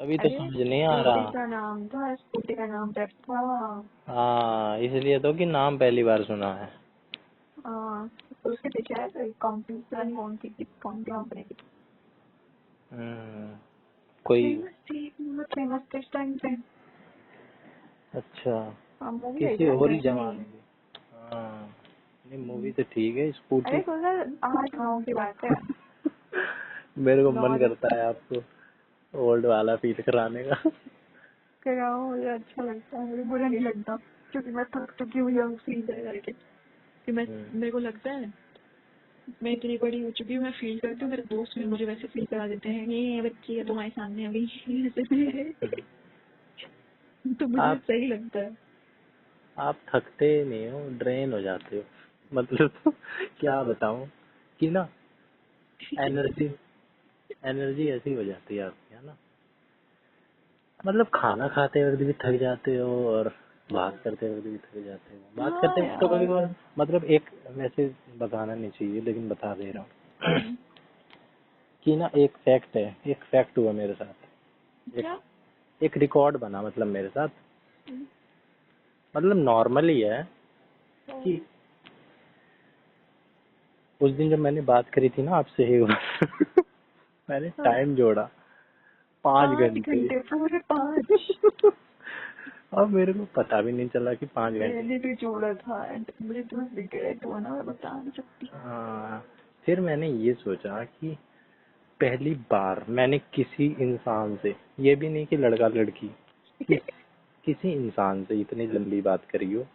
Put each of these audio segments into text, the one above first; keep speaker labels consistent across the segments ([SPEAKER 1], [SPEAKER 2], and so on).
[SPEAKER 1] अभी तो
[SPEAKER 2] अरे
[SPEAKER 1] समझ नहीं आ
[SPEAKER 2] स्कूटी
[SPEAKER 1] रहा।
[SPEAKER 2] का नाम था, स्कूटी का नाम टेक था।
[SPEAKER 1] हाँ, इसलिए तो कि नाम पहली बार सुना है।
[SPEAKER 2] हाँ, तो उसके पीछे है तो कंपनी, पता नहीं कौन सी कंपनी की।
[SPEAKER 1] हम्म। कोई।
[SPEAKER 2] फेमस थी, मतलब फेमस थे इस टाइम पे।
[SPEAKER 1] अच्छा।
[SPEAKER 2] हाँ, मूवी आई
[SPEAKER 1] किसी
[SPEAKER 2] थी ना
[SPEAKER 1] और ही
[SPEAKER 2] डेस्टिनी।
[SPEAKER 1] जमाने की। हाँ। नहीं, मूवी तो ठीक है, स्कूटी।
[SPEAKER 2] अरे तो सर 8-9 की बात है।
[SPEAKER 1] मेरे को मन
[SPEAKER 2] 9
[SPEAKER 1] करता है आपको ओल्ड वाला फील कराने का।
[SPEAKER 2] कराओ, मुझे अच्छा लगता है, मुझे बुरा नहीं लगता। क्योंकि मैं थक चुकी हूँ यंग फील कर करके। कि
[SPEAKER 1] हम्म।
[SPEAKER 2] मेरे को लगता है मैं इतनी बड़ी हो चुकी हूँ, मैं फील करती हूँ, मेरे दोस्त भी मुझे वैसे फील करा देते हैं, ये बच्ची है तुम्हारे सामने अभी ऐसे। तो मुझे
[SPEAKER 1] आप
[SPEAKER 2] सही लगता है।
[SPEAKER 1] आप थकते नहीं हो, ड्रेन हो जाते हो। मतलब क्या बताऊं कि ना, एनर्जी एनर्जी ऐसी हो जाती है आपकी, है ना। मतलब खाना खाते वक्त भी थक जाते हो, और बात करते वक्त भी थक जाते हो। बात करते
[SPEAKER 2] हाँ
[SPEAKER 1] वक्त तो कभी
[SPEAKER 2] यार।
[SPEAKER 1] कभार, मतलब एक, वैसे बताना नहीं चाहिए लेकिन बता दे रहा हूँ
[SPEAKER 2] हम्म,
[SPEAKER 1] कि ना, एक फैक्ट हुआ मेरे साथ। एक
[SPEAKER 2] क्या?
[SPEAKER 1] एक रिकॉर्ड बना, मतलब मेरे साथ।
[SPEAKER 2] हम्म,
[SPEAKER 1] मतलब नॉर्मल ही है
[SPEAKER 2] हम्म,
[SPEAKER 1] कि उस दिन जब मैंने बात करी थी ना आपसे, एक बार मैंने
[SPEAKER 2] हाँ,
[SPEAKER 1] टाइम जोड़ा, 5 घंटे।
[SPEAKER 2] 5 घंटे, पूरे 5।
[SPEAKER 1] अब मेरे को पता भी नहीं चला कि 5 घंटे।
[SPEAKER 2] मैंने भी जोड़ा था एंड मुझे तुम्हें रिग्रेट हुआ ना, मैं बता नहीं सकती।
[SPEAKER 1] हाँ, फिर मैंने ये सोचा कि पहली बार मैंने किसी इंसान से, ये भी नहीं कि लड़का लड़की, किस किसी इंसान से इतनी लंबी बात करी हो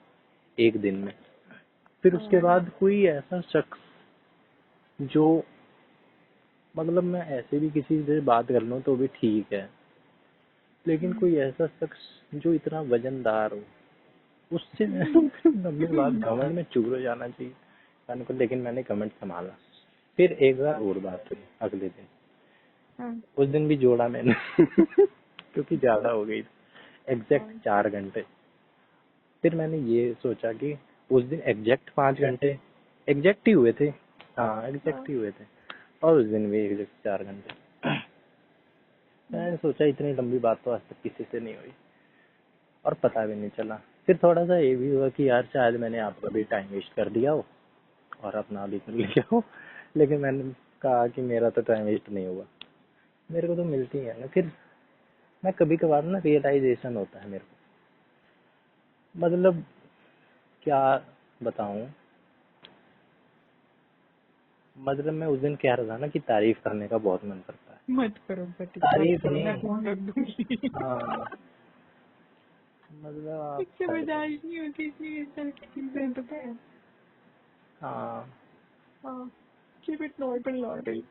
[SPEAKER 1] एक दिन में। फिर उसके
[SPEAKER 2] हाँ,
[SPEAKER 1] बाद कोई ऐसा शख्स जो, मतलब मैं ऐसे भी किसी से बात कर लूँ तो भी ठीक है, लेकिन कोई ऐसा शख्स जो इतना वजनदार हो, उससे लंबी बात, घमंड में चूर हो जाना चाहिए मैंने को। लेकिन मैंने घमंड संभाला। फिर एक बार और बात हुई अगले दिन।
[SPEAKER 2] हाँ,
[SPEAKER 1] उस दिन भी जोड़ा मैंने क्योंकि ज्यादा हो गई थी, एग्जैक्ट
[SPEAKER 2] हाँ,
[SPEAKER 1] 4 घंटे। फिर मैंने ये सोचा कि उस दिन एग्जैक्ट 5 घंटे एग्जैक्ट ही हुए थे। हाँ, एग्जैक्ट
[SPEAKER 2] हाँ,
[SPEAKER 1] ही हुए थे। और उस दिन भी एग्जैक्ट 4 घंटे। मैंने सोचा इतनी लंबी बात तो आज तक किसी से नहीं हुई, और पता भी नहीं चला। फिर थोड़ा सा ये भी हुआ कि यार शायद मैंने आपका भी टाइम वेस्ट कर दिया हो और अपना भी कर लिया हो। लेकिन मैंने कहा कि मेरा तो टाइम वेस्ट नहीं हुआ, मेरे को तो मिलती है ना। फिर मैं कभी कभार ना, रियलाइजेशन होता है मेरे को, मतलब क्या बताऊं। मतलब मैं उस दिन कह रहा था ना कि तारीफ करने का बहुत मन करता है।
[SPEAKER 2] मत करो बट, मत
[SPEAKER 1] तारीफ
[SPEAKER 2] करो, मैं
[SPEAKER 1] नहीं।
[SPEAKER 2] फोन रख दूंगी।
[SPEAKER 1] हाँ, मतलब आप
[SPEAKER 2] इससे बर्दाश्त नहीं होती इतनी इस तरह की चीजें, पता है।
[SPEAKER 1] हाँ।
[SPEAKER 2] हाँ, कीप इट नॉर्मल नॉर्मल।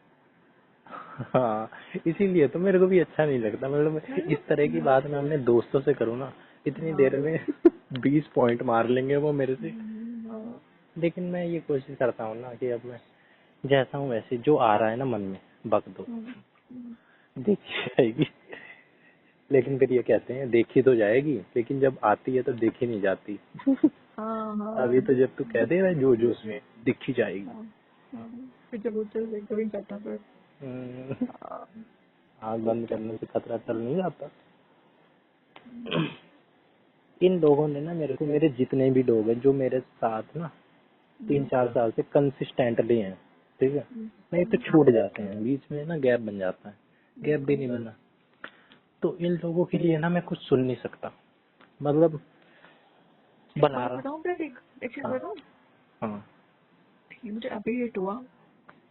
[SPEAKER 1] हाँ, इसीलिए तो मेरे को भी अच्छा नहीं लगता। मतलब इस तरह की बात मैं अपने दोस्तों से करूँ ना, इतनी
[SPEAKER 2] हाँ,
[SPEAKER 1] देर में 20 पॉइंट मार लेंगे वो मेरे से।
[SPEAKER 2] हाँ,
[SPEAKER 1] लेकिन मैं ये कोशिश करता हूँ ना कि अब मैं जैसा हूँ वैसे, जो आ रहा है ना मन में, बक दो, देखी जाएगी। लेकिन फिर ये कहते हैं देखी तो जाएगी, लेकिन जब आती है तो देखी नहीं जाती।
[SPEAKER 2] हाँ,
[SPEAKER 1] अभी
[SPEAKER 2] हाँ,
[SPEAKER 1] तो जब तू कहते हैं ना जो जो उसमें दिखी जाएगी।
[SPEAKER 2] हाँ, हाँ। फिर जब उधर से कभी जाता फिर।
[SPEAKER 1] हम्म,
[SPEAKER 2] हाँ,
[SPEAKER 1] आँख
[SPEAKER 2] वो
[SPEAKER 1] बंद
[SPEAKER 2] क्या।
[SPEAKER 1] करने से खतरा टल नहीं जाता। इन लोगों ने ना मेरे को, मेरे जितने भी लोग हैं जो मेरे साथ ना 3-4 साल से कंसिस्टेंटली हैं, ठीक है, नहीं तो छूट जाते हैं बीच में ना, गैप बन जाता है, गैप भी नहीं बना, तो इन लोगों के लिए ना मैं कुछ सुन नहीं सकता। मतलब
[SPEAKER 2] एक
[SPEAKER 1] बना
[SPEAKER 2] बात
[SPEAKER 1] रहा।
[SPEAKER 2] बताऊँ फिर, एक चीज
[SPEAKER 1] हाँ।
[SPEAKER 2] बताऊँ।
[SPEAKER 1] हाँ।
[SPEAKER 2] ठीक, मुझे अभी हिट हुआ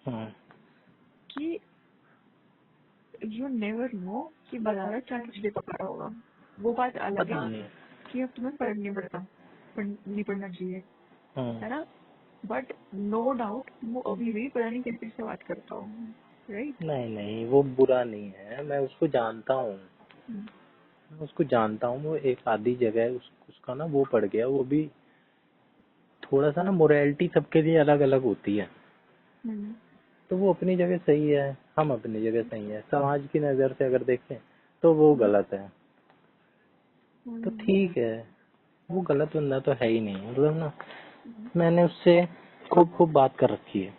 [SPEAKER 1] हाँ।
[SPEAKER 2] कि यू नेवर नो कि बाजारत क्या किस लिए पकड़ा होगा। वो बात अलग है
[SPEAKER 1] पता नहीं।
[SPEAKER 2] कि अब तुम्हें फर्क नहीं पड़ता, नहीं पड़ना चाहिए,
[SPEAKER 1] हाँ।
[SPEAKER 2] है ना। बट नो डाउट वो अभी भी पता नहीं किस किस से बात करता हूँ, राइट।
[SPEAKER 1] नहीं नहीं, वो बुरा नहीं है, मैं उसको जानता हूँ। मैं उसको जानता हूँ, वो एक आधी जगह उसका ना वो पड़ गया, वो भी थोड़ा सा ना, मोरालिटी सबके लिए अलग अलग होती है। तो वो अपनी जगह सही है, हम अपनी जगह सही है। समाज की नज़र से अगर देखें तो वो गलत है, तो ठीक है। वो गलत बंदा तो है ही नहीं, मतलब ना, मैंने उससे खूब खूब बात कर रखी है।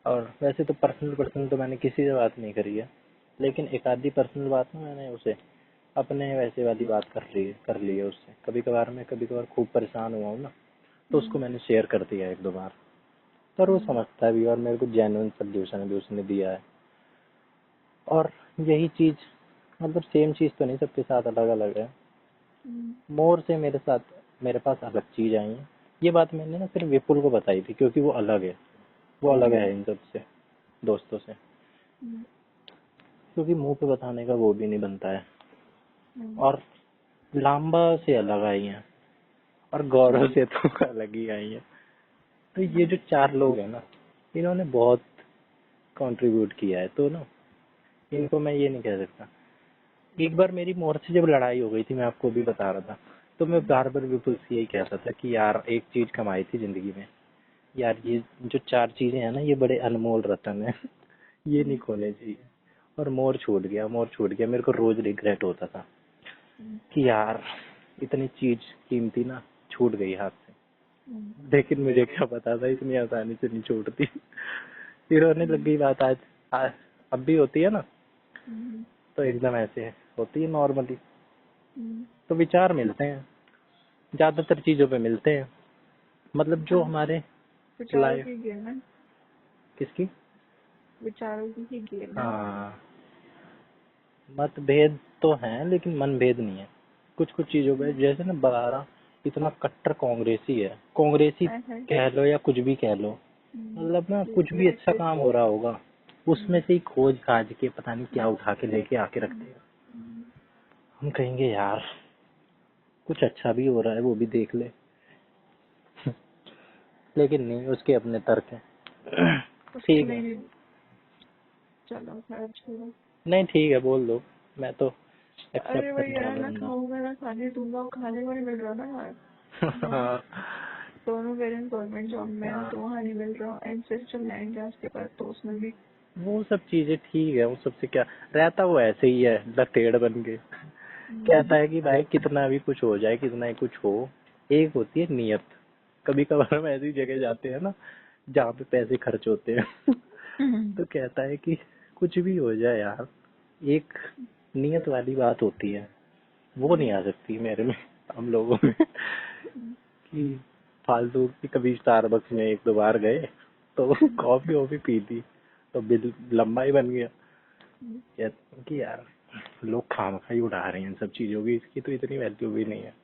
[SPEAKER 1] और वैसे तो पर्सनल पर्सनल तो मैंने किसी से बात नहीं करी है। लेकिन एक आधी पर्सनल बात ना मैंने उसे अपने वैसे वाली बात कर ली है उससे। कभी कभार खूब परेशान हुआ हूँ ना, तो उसको मैंने शेयर कर दिया एक दो बार, पर वो समझता भी है और मेरे को जेन्युइन सोल्यूशन भी उसने दिया है। और यही चीज, मतलब सेम चीज तो नहीं, सबके साथ अलग अलग है। मोर से मेरे पास अलग चीज आई है। ये बात मैंने ना सिर्फ विपुल को बताई थी, क्योंकि वो अलग है, वो अलग है इन सब से, दोस्तों से, क्योंकि मुंह पे बताने का वो भी नहीं बनता है। और लांबा से अलग आई है, और गौरव से तो अलग ही आई है। तो ये जो 4 लोग हैं ना, इन्होंने बहुत कंट्रीब्यूट किया है, तो ना इनको मैं ये नहीं कह सकता। एक बार मेरी मोर से जब लड़ाई हो गई थी, मैं आपको भी बता रहा था, तो मैं बार बार विपुल से यही कहता था कि यार एक चीज कमाई थी जिंदगी में, यार ये जो 4 चीजें हैं ना, ये बड़े अनमोल रतन है, ये नहीं खोने चाहिए। और मोर छूट गया, मेरे को रोज रिग्रेट होता था कि यार इतनी चीज कीमती ना छूट गई हाथ से। लेकिन मुझे क्या पता था इतनी आसानी से नहीं छूटती। फिर होने लग गई बात आज अब भी होती है ना, तो एकदम ऐसे होती है नॉर्मली। तो विचार मिलते हैं, ज्यादातर चीजों पे मिलते हैं, मतलब जो हमारे
[SPEAKER 2] विचारों
[SPEAKER 1] लाइफ।
[SPEAKER 2] की गेम है,
[SPEAKER 1] किसकी?
[SPEAKER 2] विचारों की ही गेम है।
[SPEAKER 1] हाँ, मतभेद तो हैं लेकिन मनभेद नहीं है। कुछ कुछ चीजों पे, जैसे ना बरारा इतना कट्टर कांग्रेसी कह लो या कुछ भी कह लो, मतलब ना कुछ भी अच्छा काम हो रहा होगा, उसमें से ही खोज खाज के पता नहीं क्या उठा के लेके आके रख देगा। हम कहेंगे यार कुछ अच्छा भी हो रहा है वो भी देख ले। लेकिन नहीं, उसके अपने तर्क हैं। ठीक है,
[SPEAKER 2] चलो खैर छोड़ो।
[SPEAKER 1] नहीं ठीक है, बोल दो, मैं तो
[SPEAKER 2] अरे
[SPEAKER 1] एक्सेप्ट
[SPEAKER 2] वही
[SPEAKER 1] करने
[SPEAKER 2] यार,
[SPEAKER 1] वाला
[SPEAKER 2] ना
[SPEAKER 1] बंदा।
[SPEAKER 2] खाऊंगा ना खाने दूंगा, खाने को नहीं मिल रहा ना यार। दोनों पेरेंट्स गवर्नमेंट जॉब में है, तो वहाँ नहीं मिल रहा। एंड सिस्टर लैंड है उसके पास, तो उसमें भी
[SPEAKER 1] वो सब चीजें ठीक है, वो सबसे क्या रहता, वो ऐसे ही है लतेड़ बन के। कहता है कि भाई कितना भी कुछ हो जाए, कितना ही कुछ हो, एक होती है नियत। कभी कभार हम ऐसी जगह जाते हैं ना जहाँ पे पैसे खर्च होते हैं, तो कहता है कि कुछ भी हो जाए यार, एक नियत वाली बात होती है, वो नहीं आ सकती मेरे में, हम लोगों में। कि फालतू की, कभी स्टारबक्स में एक दो बार गए तो कॉफी वॉफी पी थी, तो बिल लंबा ही बन गया। कहते हैं कि यार लोग खामखा ही उड़ा रहे हैं इन सब चीजों की, इसकी तो इतनी वैल्यू भी नहीं है।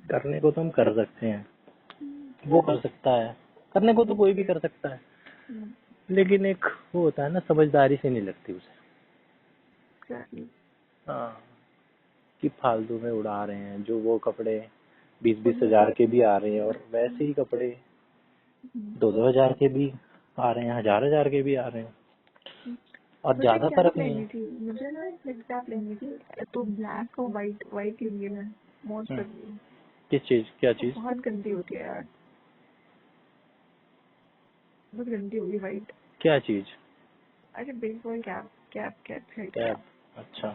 [SPEAKER 1] करने को तो हम कर सकते हैं, वो कर सकता है, करने को तो कोई भी कर सकता है, लेकिन एक वो होता है ना, समझदारी से नहीं लगती उसे। हाँ, कि फालतू में उड़ा रहे हैं, जो वो कपड़े 20-20 हजार के भी आ रहे हैं, और वैसे ही कपड़े 2-2 हजार के भी आ रहे हैं, 1000-1000 के भी आ रहे हैं, और
[SPEAKER 2] मुझे
[SPEAKER 1] ज्यादा
[SPEAKER 2] कैप
[SPEAKER 1] फर्क नहीं
[SPEAKER 2] लेनी
[SPEAKER 1] है।
[SPEAKER 2] थी, मुझे ना एक कैप लेनी थी, तो ब्लैक और वाइट, वाइट लिए मैं मोस्ट
[SPEAKER 1] हम्म,
[SPEAKER 2] करती हूँ।
[SPEAKER 1] किस चीज, क्या
[SPEAKER 2] वो
[SPEAKER 1] चीज?
[SPEAKER 2] बहुत गंदी होती है यार, बहुत गंदी होगी वाइट।
[SPEAKER 1] क्या चीज?
[SPEAKER 2] अरे baseball cap, cap cap head
[SPEAKER 1] cap?
[SPEAKER 2] Cap.
[SPEAKER 1] अच्छा।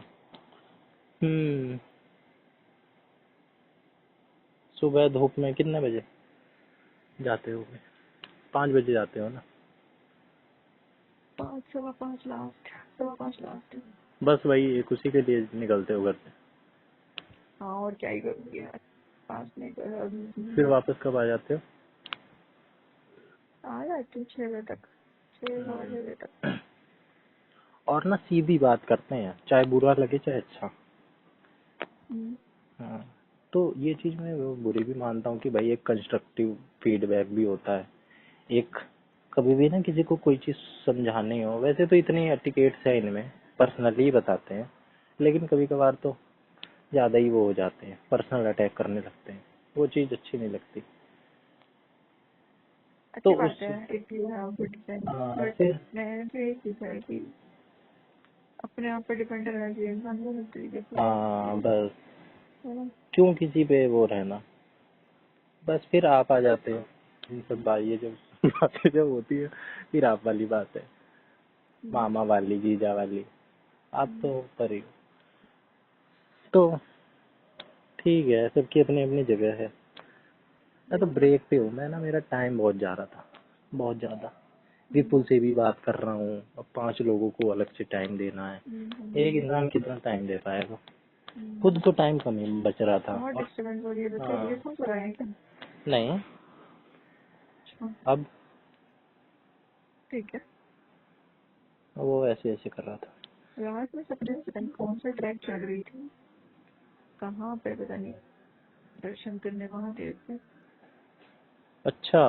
[SPEAKER 1] हम्म। सुबह धूप में कितने बजे जाते हो? 5 बजे जाते हो ना?
[SPEAKER 2] 5, 5:15 लास्ट, 5:15 लास्ट।
[SPEAKER 1] बस वही एक उसी के लिए निकलते हो घर से?
[SPEAKER 2] हाँ और क्या ही करूँगी यार, 5 नहीं कर।
[SPEAKER 1] फिर वापस कब आ जाते हो?
[SPEAKER 2] आ जाती हूँ 6 बजे तक, 6-6:30 तक।
[SPEAKER 1] और ना सीधी बात करते हैं, चाहे बुरा लगे चाहे अच्छा। हाँ, तो ये चीज मैं वो बुरी भी मानता हूँ कि भाई एक कंस्ट्रक्टिव फीडबैक भी होता है। एक कभी भी ना किसी को कोई चीज समझानी हो, वैसे तो इतनी एटिकेट्स है इनमें, पर्सनली बताते हैं, लेकिन कभी कभार तो ज्यादा ही वो हो जाते हैं, पर्सनल अटैक करने लगते हैं, वो चीज अच्छी नहीं लगती। तो
[SPEAKER 2] अच्छी बात
[SPEAKER 1] उस
[SPEAKER 2] है if you have good friends,
[SPEAKER 1] हाँ,
[SPEAKER 2] बट
[SPEAKER 1] फिर
[SPEAKER 2] मैंने तो यही सीखा है कि अपने आप पे डिपेंड रहना चाहिए इंसान को हर तरीके से,
[SPEAKER 1] हाँ बस,
[SPEAKER 2] है ना।
[SPEAKER 1] क्यों किसी पे वो रहना। बस फिर आप आ जाते हो, इन सब ये जब बातें जब होती है, फिर आप वाली बात है, मामा वाली, जीजा वाली, आप तो ऊपर ही हो। तो ठीक है, सबकी अपनी अपनी जगह है। मैं तो ब्रेक पे हूँ, मैं ना, मेरा टाइम बहुत जा रहा था, बहुत ज्यादा। विपुल से भी बात कर रहा हूँ, अब 5 लोगों को अलग से टाइम देना है। एक इंसान कितना टाइम दे पाएगा? खुद को टाइम कम ही बच रहा था।
[SPEAKER 2] बहुत
[SPEAKER 1] और
[SPEAKER 2] डिस्टर्बेंस हो रही है, तो
[SPEAKER 1] हाँ,
[SPEAKER 2] ईयरफोन लगाए हैं क्या?
[SPEAKER 1] नहीं
[SPEAKER 2] अच्छा,
[SPEAKER 1] अब
[SPEAKER 2] ठीक है।
[SPEAKER 1] वो ऐसे ऐसे कर रहा था।
[SPEAKER 2] रात में सपने में पता नहीं कौन सा ट्रैक चल रही थी, कहाँ पे पता नहीं, दर्शन करने वहाँ थे।
[SPEAKER 1] अच्छा,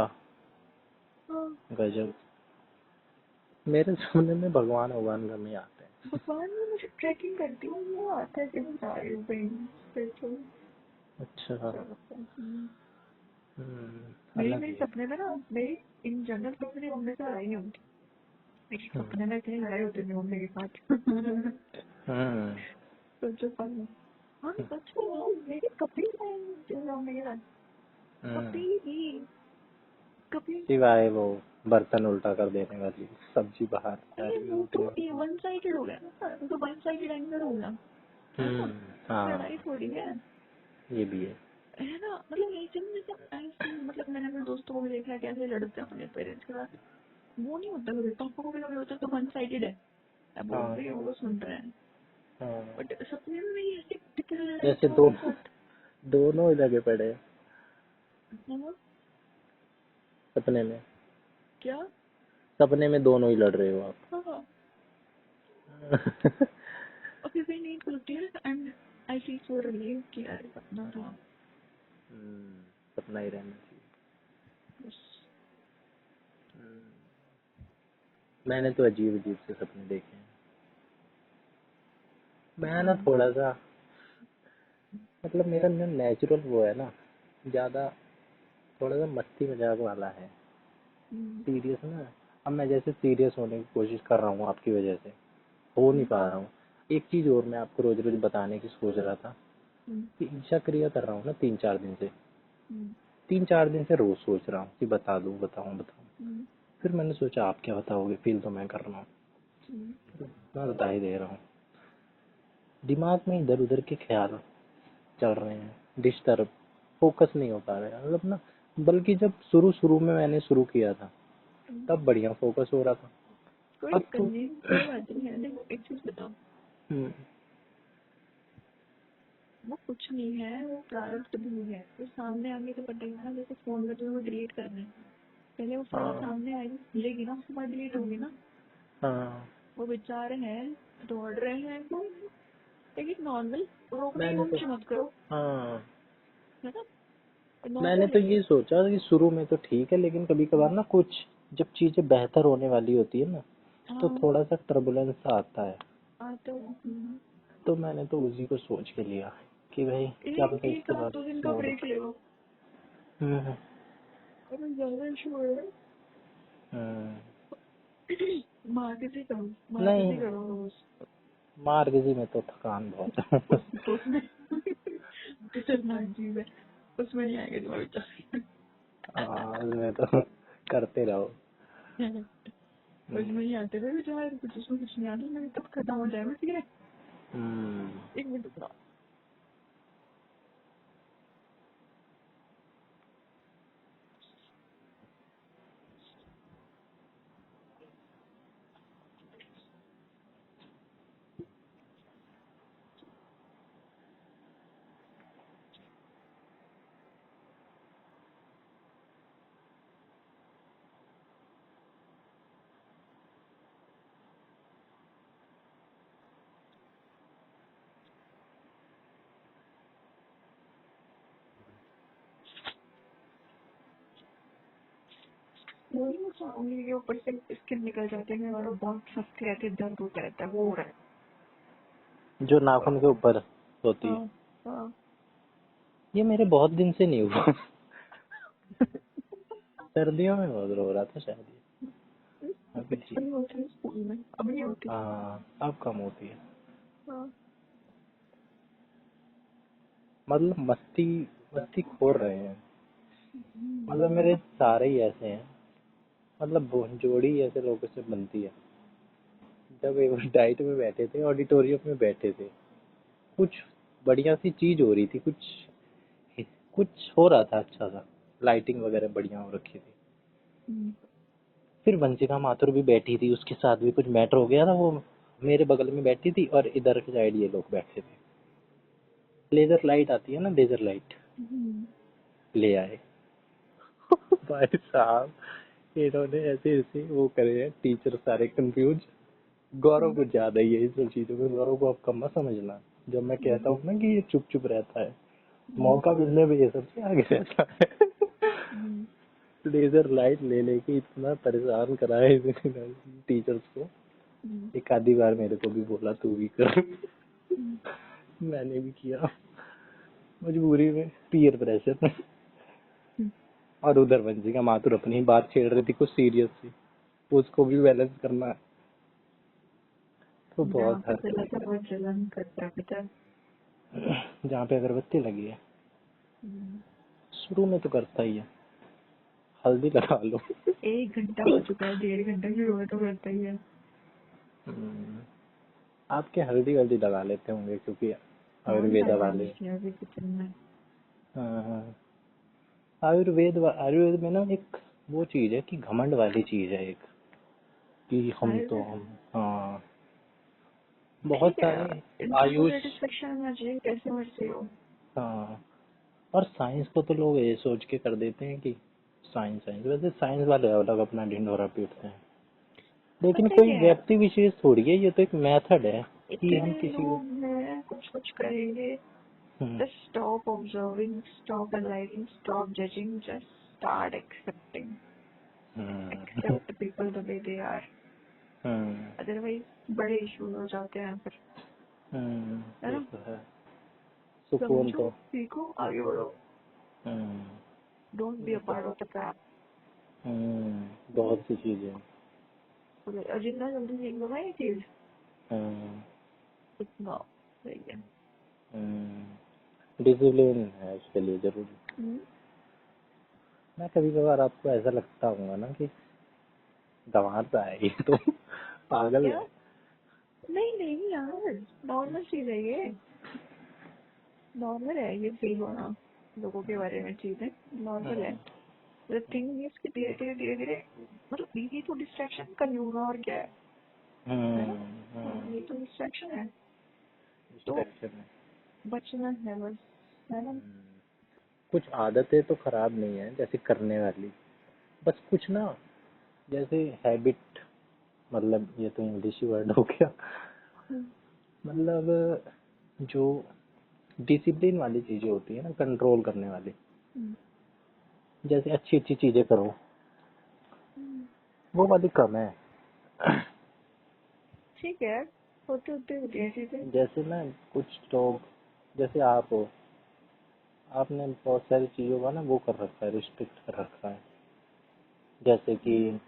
[SPEAKER 2] हाँ,
[SPEAKER 1] गजब। मेरे सपने में भगवान भगवान घर में आते हैं।
[SPEAKER 2] भगवान ने मुझे ट्रैकिंग करती हूँ, वो आता है कि सारे पे तो
[SPEAKER 1] अच्छा।
[SPEAKER 2] अच्छा लगता है।
[SPEAKER 1] अलग
[SPEAKER 2] मेरे
[SPEAKER 1] ही है।
[SPEAKER 2] सपने में ना, मेरी इन जनरल तो मेरी मम्मी से लड़ाई नहीं होती, मेरे
[SPEAKER 1] हम्म
[SPEAKER 2] सपने में इतनी लड़ाई होती है मेरी मम्मी के साथ।
[SPEAKER 1] हम्म
[SPEAKER 2] सोचो फन है। हाँ सच में यार, मेरे कभी नहीं मम्मी के साथ,
[SPEAKER 1] हम्म।
[SPEAKER 2] कभी भी, कभी।
[SPEAKER 1] सिवाय वो बर्तन उल्टा कर देने वाली, सब्जी बाहर जा
[SPEAKER 2] अरे
[SPEAKER 1] रही
[SPEAKER 2] वो
[SPEAKER 1] होती
[SPEAKER 2] तो
[SPEAKER 1] है।
[SPEAKER 2] वन साइडेड हो गया ना, वो तो वन साइडेड एंगर हो गया है ना, लड़ाई
[SPEAKER 1] हाँ,
[SPEAKER 2] थोड़ी है।
[SPEAKER 1] ये भी है।
[SPEAKER 2] है ना, मतलब एक दिन मतलब ऐसे, मतलब मैंने अपने दोस्तों को भी देखा है कैसे लड़ते हैं अपने पेरेंट्स के साथ। वो नहीं होता कभी, पापा को भी कभी होता तो वन साइडेड है, अब बोल
[SPEAKER 1] हाँ
[SPEAKER 2] रही है वो सुन रहे हैं,
[SPEAKER 1] हाँ,
[SPEAKER 2] बट सपने में मेरी ऐसी टिपिकल लड़ाई
[SPEAKER 1] जैसे
[SPEAKER 2] थी
[SPEAKER 1] दो
[SPEAKER 2] मम्मी के साथ।
[SPEAKER 1] दोनों ही लगे पड़े हैं
[SPEAKER 2] हाँ,
[SPEAKER 1] सपने में।
[SPEAKER 2] क्या?
[SPEAKER 1] सपने में दोनों ही लड़ रहे हो
[SPEAKER 2] हाँ,
[SPEAKER 1] आप।
[SPEAKER 2] अभी भी नींद खुलती है and I feel so relieve कि यार सपना था
[SPEAKER 1] सपना ही रहना चाहिए।
[SPEAKER 2] बस।
[SPEAKER 1] मैंने तो अजीब अजीब से सपने देखे हैं। मैं ना थोड़ा सा, मतलब मेरा ना नेचुरल वो है ना, ज्यादा थोड़ा सा मस्ती मजाक वाला है। सीरियस ना, अब मैं जैसे सीरियस होने की कोशिश कर रहा हूँ आपकी वजह से, हो नहीं पा रहा हूँ। एक चीज और मैं आपको रोज रोज बताने की सोच रहा था कि ईशा क्रिया कर रहा हूँ ना 3-4 दिन से, 3-4 दिन से रोज सोच रहा हूँ कि बता दूँ, बताऊँ बताऊँ। फिर मैंने सोचा आप क्या बताओगे, फील तो मैं कर रहा हूँ, मैं बता ही दे रहा हूँ। दिमाग में इधर उधर के ख्याल चल रहे हैं, डिस्टर्ब, फोकस नहीं हो पा रहा है, मतलब ना। बल्कि जब शुरू शुरू में मैंने शुरू किया था तब बढ़िया फोकस हो रहा था।
[SPEAKER 2] कोई
[SPEAKER 1] अब
[SPEAKER 2] दिक्कत
[SPEAKER 1] तो
[SPEAKER 2] नहीं, कोई बात नहीं है। देखो एक चीज बताओ,
[SPEAKER 1] हम्म,
[SPEAKER 2] वो कुछ नहीं है, वो प्रारब्ध भी है, तो सामने आगे तो पटेगा ना, जैसे फोन में तो वो डिलीट करना है, पहले वो फाइल
[SPEAKER 1] हाँ
[SPEAKER 2] सामने आएगी खुलेगी ना, उसके बाद डिलीट होगी ना।
[SPEAKER 1] हाँ।
[SPEAKER 2] वो विचार हैं, दौड़ रहे हैं, लेकिन नॉर्मल, रोकने की
[SPEAKER 1] मैंने तो
[SPEAKER 2] कोशिश मत करो,
[SPEAKER 1] हाँ,
[SPEAKER 2] है ना,
[SPEAKER 1] मैंने
[SPEAKER 2] नॉर्मल
[SPEAKER 1] तो
[SPEAKER 2] है।
[SPEAKER 1] ये सोचा कि शुरू में तो ठीक है, लेकिन कभी कभार ना कुछ जब चीजें बेहतर होने वाली होती है ना, तो
[SPEAKER 2] हाँ,
[SPEAKER 1] थोड़ा सा टर्बुलेंस आता है।
[SPEAKER 2] आते हो।
[SPEAKER 1] तो मैंने तो उसी को सोच के लिया कि भाई क्या
[SPEAKER 2] एक
[SPEAKER 1] पता
[SPEAKER 2] एक
[SPEAKER 1] इसके
[SPEAKER 2] आध
[SPEAKER 1] बाद
[SPEAKER 2] दो दिन का
[SPEAKER 1] मोड़।
[SPEAKER 2] ब्रेक ले लो,
[SPEAKER 1] हम्म
[SPEAKER 2] अगर ज्यादा इशू है
[SPEAKER 1] हम्म।
[SPEAKER 2] मार्केट ही करो, मार्केट ही
[SPEAKER 1] नहीं,
[SPEAKER 2] करो रोज।
[SPEAKER 1] मार्गजी में तो थकान बहुत है।
[SPEAKER 2] उसमें खतरनाक चीज है, उसमें नहीं आएगा तुम्हारे विचार।
[SPEAKER 1] उसमें तो करते रहो।
[SPEAKER 2] उसमें नहीं आते थे विचार, कुछ उसमें कुछ नहीं आता, मैं कब खत्म हो जाएगा, ठीक है।
[SPEAKER 1] हम्म।
[SPEAKER 2] एक मिनट रुको। वही मैं चाहूंगी कि ऊपर से स्किन निकल जाते हैं और बहुत सख्त रहते, दर्द होता रहता है, वो हो रहा है।
[SPEAKER 1] जो नाखून के ऊपर होती है,
[SPEAKER 2] हाँ हाँ।
[SPEAKER 1] ये मेरे बहुत दिन से नहीं हुआ। सर्दियों में बहुत हो रहा था शायद ये। अभी
[SPEAKER 2] बचपन
[SPEAKER 1] ठीक।
[SPEAKER 2] में होती है, स्कूल में, अब नहीं होती।
[SPEAKER 1] हाँ, अब कम होती है।
[SPEAKER 2] हाँ।
[SPEAKER 1] मतलब मस्ती मस्ती खोर रहे हैं, मतलब मेरे सारे ही ऐसे हैं। मतलब जोड़ी ही ऐसे लोगों से बनती है। जब एक बार डाइट में बैठे थे, ऑडिटोरियम में बैठे थे, कुछ बढ़िया सी चीज हो रही थी, कुछ कुछ हो रहा था अच्छा सा, लाइटिंग वगैरह बढ़िया हो रखी थी। फिर वंशिका माथुर भी बैठी थी, उसके साथ भी कुछ मैटर हो गया था। वो मेरे बगल में बैठी थी और इधर के साइड ये लोग बैठे थे। लेजर लाइट आती है ना, लेजर लाइट ले आए। भाई साहब इन्होंने ऐसे ऐसे वो करे हैं, टीचर सारे कंफ्यूज। गौरव को ज्यादा ही है इस सब चीजों में, गौरव को आप कम मत समझना। जब मैं कहता हूँ ना कि ये चुप चुप रहता है, मौका मिलने पे ये सबसे आगे रहता है। लेजर लाइट ले लेके इतना परेशान करा है इसने टीचर्स को। एक आधी बार मेरे को भी बोला तू भी कर। मैंने भी किया मजबूरी में, पीयर प्रेशर में। और उधर वंशिका माथुर अपनी बात छेड़ रही थी कुछ सीरियस सी, उसको भी बैलेंस करना है। तो बहुत है जहाँ पे अगरबत्ती लगी है। शुरू में तो करता ही है, हल्दी लगा लो।
[SPEAKER 2] 1 घंटा हो चुका है, 1.5 घंटा भी हुआ तो करता ही है।
[SPEAKER 1] आपके हल्दी वल्दी लगा लेते होंगे क्योंकि आयुर्वेदा वाले। आयुर्वेद में ना एक वो चीज है कि घमंड वाली चीज है एक, कि हम तो हम हाँ बहुत सारे आयुष
[SPEAKER 2] कैसे मर्जी हो।
[SPEAKER 1] हाँ, और साइंस को तो लोग ये सोच के कर देते हैं कि साइंस साइंस, वैसे साइंस वाले अलग अपना ढिंढोरा पीटते हैं, लेकिन कोई व्यक्ति विशेष थोड़ी है, ये तो एक मेथड है कि हम किसी को
[SPEAKER 2] कुछ करेंगे। Just stop observing, stop analyzing, stop judging, just start accepting. Accept people the way they are. Otherwise बड़े इश्यूज हो जाते हैं फिर, है ना?
[SPEAKER 1] सुकून तो
[SPEAKER 2] सीखो, आगे बढ़ो। Don't be a part of the trap.
[SPEAKER 1] बहुत सी चीजें
[SPEAKER 2] और जितना जल्दी सीख लो ना ये चीज, उतना सही है।
[SPEAKER 1] डिसिप्लिन है उसके लिए जरूरी। मैं कभी कभार आपको ऐसा लगता होगा ना कि गंवार सा है ये तो, पागल है।
[SPEAKER 2] नहीं यार, नॉर्मल चीज है ये, नॉर्मल है ये फील होना लोगों के बारे में, चीजें नॉर्मल है। The thing is कि धीरे धीरे मतलब ये तो डिस्ट्रैक्शन का ही होगा और क्या है, ये तो डिस्ट्रैक्शन है, तो बचना है बस, है ना?
[SPEAKER 1] कुछ आदतें तो खराब नहीं है जैसे करने वाली, बस कुछ ना जैसे हैबिट, मतलब ये तो इंग्लिश वर्ड हो गया, मतलब जो डिसिप्लिन वाली चीजें होती है ना, कंट्रोल करने वाली, जैसे अच्छी अच्छी चीजें करो, वो वाली कम है।
[SPEAKER 2] ठीक है, होते होती है चीजें।
[SPEAKER 1] जैसे ना कुछ लोग, जैसे आप हो, आपने बहुत सारी चीजों का ना वो कर रखा है, रिस्ट्रिक्ट कर रखा है। जैसे कि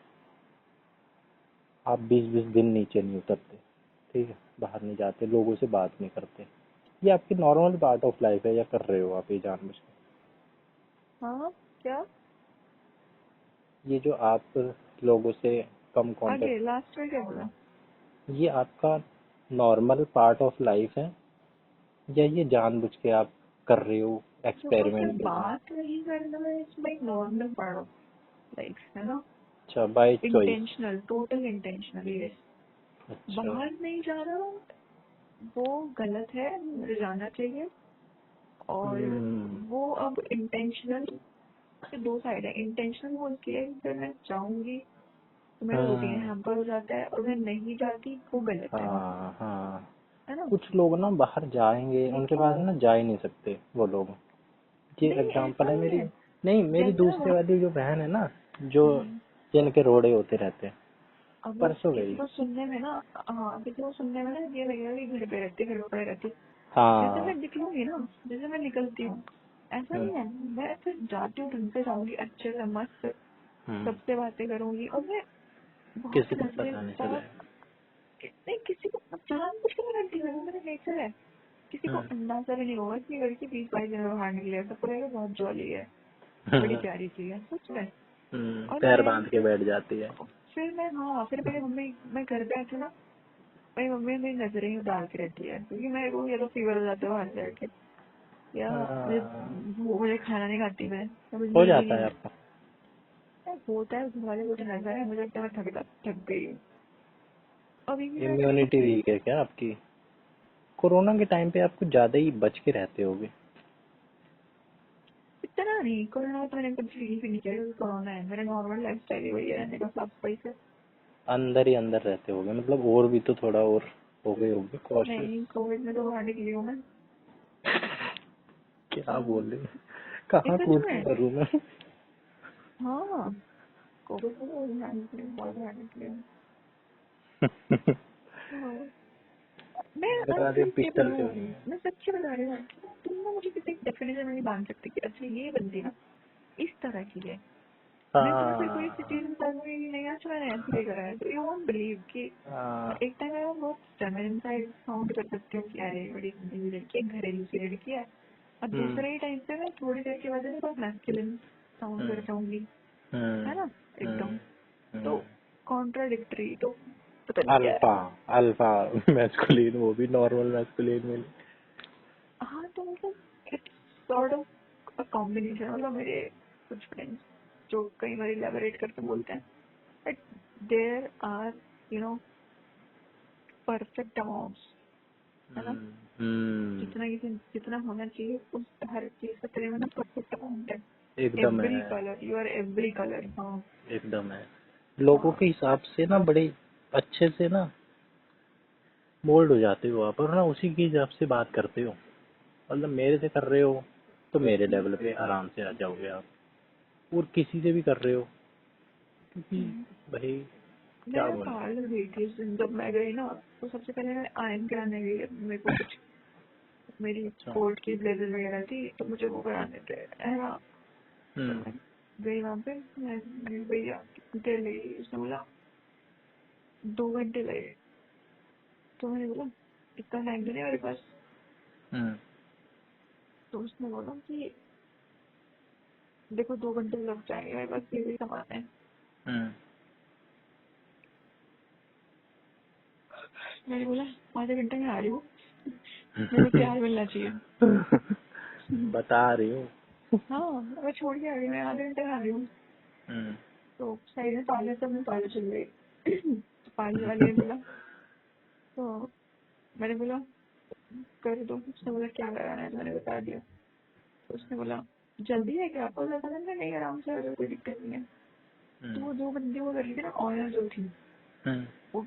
[SPEAKER 1] आप 20-20 दिन नीचे नहीं उतरते, ठीक है, बाहर नहीं जाते, लोगों से बात नहीं करते, ये आपकी नॉर्मल पार्ट ऑफ लाइफ है, या कर रहे हो आप ये जानबूझ के?
[SPEAKER 2] हाँ, क्या
[SPEAKER 1] ये जो आप लोगों से कम
[SPEAKER 2] आगे
[SPEAKER 1] कांटेक्ट,
[SPEAKER 2] लास्ट में क्या बोला?
[SPEAKER 1] ये आपका नॉर्मल पार्ट ऑफ लाइफ है या ये जानबूझ के आप कर रहे हो एक्सपेरिमेंट के लिए?
[SPEAKER 2] बात नहीं करना है, इसमें नॉर्मल पार्ट ऑफ लाइफ है ना।
[SPEAKER 1] अच्छा, by choice.
[SPEAKER 2] Intentional, total intentional, ये
[SPEAKER 1] अच्छा,
[SPEAKER 2] बाहर नहीं जाना वो गलत है, मुझे जाना चाहिए। और वो अब इंटेंशनल के 2 साइड है। इंटेंशनल वो इसके लिए कि मैं जाऊंगी तो मेरा रूटीन हैम्पर हो जाता है, और मैं नहीं जाती वो गलत है।
[SPEAKER 1] हाँ
[SPEAKER 2] है ना?
[SPEAKER 1] कुछ लोग ना बाहर जाएंगे, उनके पास ना जा ही नहीं सकते वो लोग। ये एग्जांपल है मेरी, नहीं मेरी दूसरे वाली जो बहन है ना, जो जिनके रोड़े होते रहते हैं,
[SPEAKER 2] अब
[SPEAKER 1] परसों गई।
[SPEAKER 2] किसी को सुनने में ना, हाँ किसी को सुनने में ना ये लगेगा कि घर पे रहती, घर पे रहती। जैसे मैं निकलूंगी ना, जैसे मैं निकलती हूँ, ऐसा नहीं है, मैं फिर जाती हूँ, ढंग से जाऊंगी, अच्छे से मस्त सबसे बातें करूंगी, और मैं
[SPEAKER 1] किसी को पता नहीं चलेगा।
[SPEAKER 2] नहीं किसी को जान कुछ नहीं करती, मेरा नेचर है। किसी को अंदाजा भी नहीं होगा कि लड़की 20-22 दिन में बाहर निकली है, सब पूरा बहुत जॉली है, बड़ी प्यारी चीज है सच में। और
[SPEAKER 1] पैर बांध के बैठ जाती है।
[SPEAKER 2] फिर मैं, हाँ फिर मेरी मम्मी, मैं घर पे आती हूँ ना, मेरी मम्मी मेरी नजरें ही डाल के रहती है, क्योंकि मेरे को ये तो फीवर हो जाता है बाहर जाके, या मुझे खाना नहीं खाती मैं,
[SPEAKER 1] हो जाता है आपका?
[SPEAKER 2] होता है, घर वाले बोलते नजर है, मुझे लगता है मैं थक गई हूँ अभी भी। मैं
[SPEAKER 1] इम्यूनिटी वीक है क्या आपकी? कोरोना के टाइम पे आप कुछ ज्यादा ही बच के रहते होगे।
[SPEAKER 2] इतना नहीं, कोरोना तो मैंने कभी फील भी नहीं किया कि कोरोना है। मेरा नॉर्मल लाइफ स्टाइल ही वही है, रहने का, साफ सफाई से।
[SPEAKER 1] अंदर ही अंदर रहते होगे, मतलब और भी तो थोड़ा और हो गए होगे कॉशियस।
[SPEAKER 2] नहीं, कोविड में तो बाहर निकली हूँ मैं।
[SPEAKER 1] क्या
[SPEAKER 2] हाँ,
[SPEAKER 1] बोल रहे हैं? कहाँ
[SPEAKER 2] सच
[SPEAKER 1] कूद के
[SPEAKER 2] में।
[SPEAKER 1] मरूं मैं?
[SPEAKER 2] हाँ, कोविड में तो बाहर निकली हूँ, बहुत बाहर निकली हूँ। हाँ, मैं
[SPEAKER 1] बता दे
[SPEAKER 2] अनफिल्म
[SPEAKER 1] पिस्टल से
[SPEAKER 2] हूँ।
[SPEAKER 1] बनी है।
[SPEAKER 2] मैं सच्ची बता रही हूँ, तुम ना मुझे किसी डेफिनेशन में नहीं बांध सकती कि अच्छा ये बंदी ना इस तरह की है। मैं तुम्हें फिर कोई
[SPEAKER 1] हाँ
[SPEAKER 2] सिचुएशन बताऊंगी कि नहीं आज मैंने ऐसे ही करा है, तो यू वोंट बिलीव कि
[SPEAKER 1] हाँ।
[SPEAKER 2] एक टाइम मैं बहुत फेमिनिन साइड साउंड कर सकती हूँ कि अरे बड़ी गंदी लड़की है, घरेलू सी लड़की है, और
[SPEAKER 1] हम्म
[SPEAKER 2] दूसरे ही टाइम पे मैं थोड़ी देर के बाद में बहुत मैस्कुलिन साउंड कर
[SPEAKER 1] हम्म
[SPEAKER 2] जाऊंगी,
[SPEAKER 1] हम्म
[SPEAKER 2] है ना,
[SPEAKER 1] हम्म
[SPEAKER 2] एकदम। तो
[SPEAKER 1] हम्म।
[SPEAKER 2] कॉन्ट्राडिक्टरी, तो पता नहीं क्या है।
[SPEAKER 1] अल्फा अल्फा मैस्कुलिन, वो भी नॉर्मल मैस्कुलिन में।
[SPEAKER 2] हाँ, तो मतलब it's sort of a combination. मतलब मेरे कुछ फ्रेंड्स जो कई बार इलेबोरेट करके बोलते हैं but there are you know perfect amounts, है ना,
[SPEAKER 1] हम्म।
[SPEAKER 2] जितना होना चाहिए उस हर चीज का तेरे में ना परफेक्ट अमाउंट है।
[SPEAKER 1] एकदम
[SPEAKER 2] एवरी
[SPEAKER 1] है।
[SPEAKER 2] Colour, you are every colour. हाँ।
[SPEAKER 1] एकदम है। लोगों
[SPEAKER 2] हाँ।
[SPEAKER 1] के हिसाब से ना बड़े अच्छे से ना मोल्ड हो जाते हो आप, और ना उसी के हिसाब से बात करते हो। मतलब मेरे से कर रहे हो तो मेरे लेवल पे आराम से आ जाओगे आप, और किसी से भी कर रहे हो, क्योंकि भाई क्या
[SPEAKER 2] मैं
[SPEAKER 1] बोले।
[SPEAKER 2] पार्लर गई थी उस दिन, जब मैं गई ना तो सबसे पहले मैं आयन कराने गई। मेरे को कुछ मेरी
[SPEAKER 1] अच्छा।
[SPEAKER 2] कोट की ब्लेजर वगैरह थी तो मुझे वो कराने थे, है ना। तो
[SPEAKER 1] हम्म
[SPEAKER 2] मैं गई वहाँ पे, मैं भैया कितनी देर लगी, उसने बोला 2 घंटे लगे। तो मैंने बोला इतना टाइम तो नहीं मेरे पास।
[SPEAKER 1] हम्म
[SPEAKER 2] तो उसने बोला कि देखो 2 घंटे लग जाएंगे, मेरे पास ये भी सामान है।
[SPEAKER 1] हम्म
[SPEAKER 2] मैंने बोला आधे घंटे में आ रही हूँ, मेरे को प्यार मिलना चाहिए।
[SPEAKER 1] बता रही हूँ।
[SPEAKER 2] हाँ, मैं छोड़ के आ गई, मैं आधे घंटे में आ रही हूँ।
[SPEAKER 1] हम्म
[SPEAKER 2] तो साइड में पार्लर था, मैं पार्लर चल गई। तो पार्लर वाले ने बोला, तो मैंने बोला कर दो। उसने बोला क्या कराना है, तो मैंने बता दिया। तो उसने बोला जल्दी है क्या आपको? ज्यादा लग रहा है? नहीं, आराम से आ जाओ, कोई दिक्कत नहीं है। तो
[SPEAKER 1] हम्म
[SPEAKER 2] वो 2 बंदे वो कर रही थी ना, ऑनर जो थी,
[SPEAKER 1] हम्म
[SPEAKER 2] वो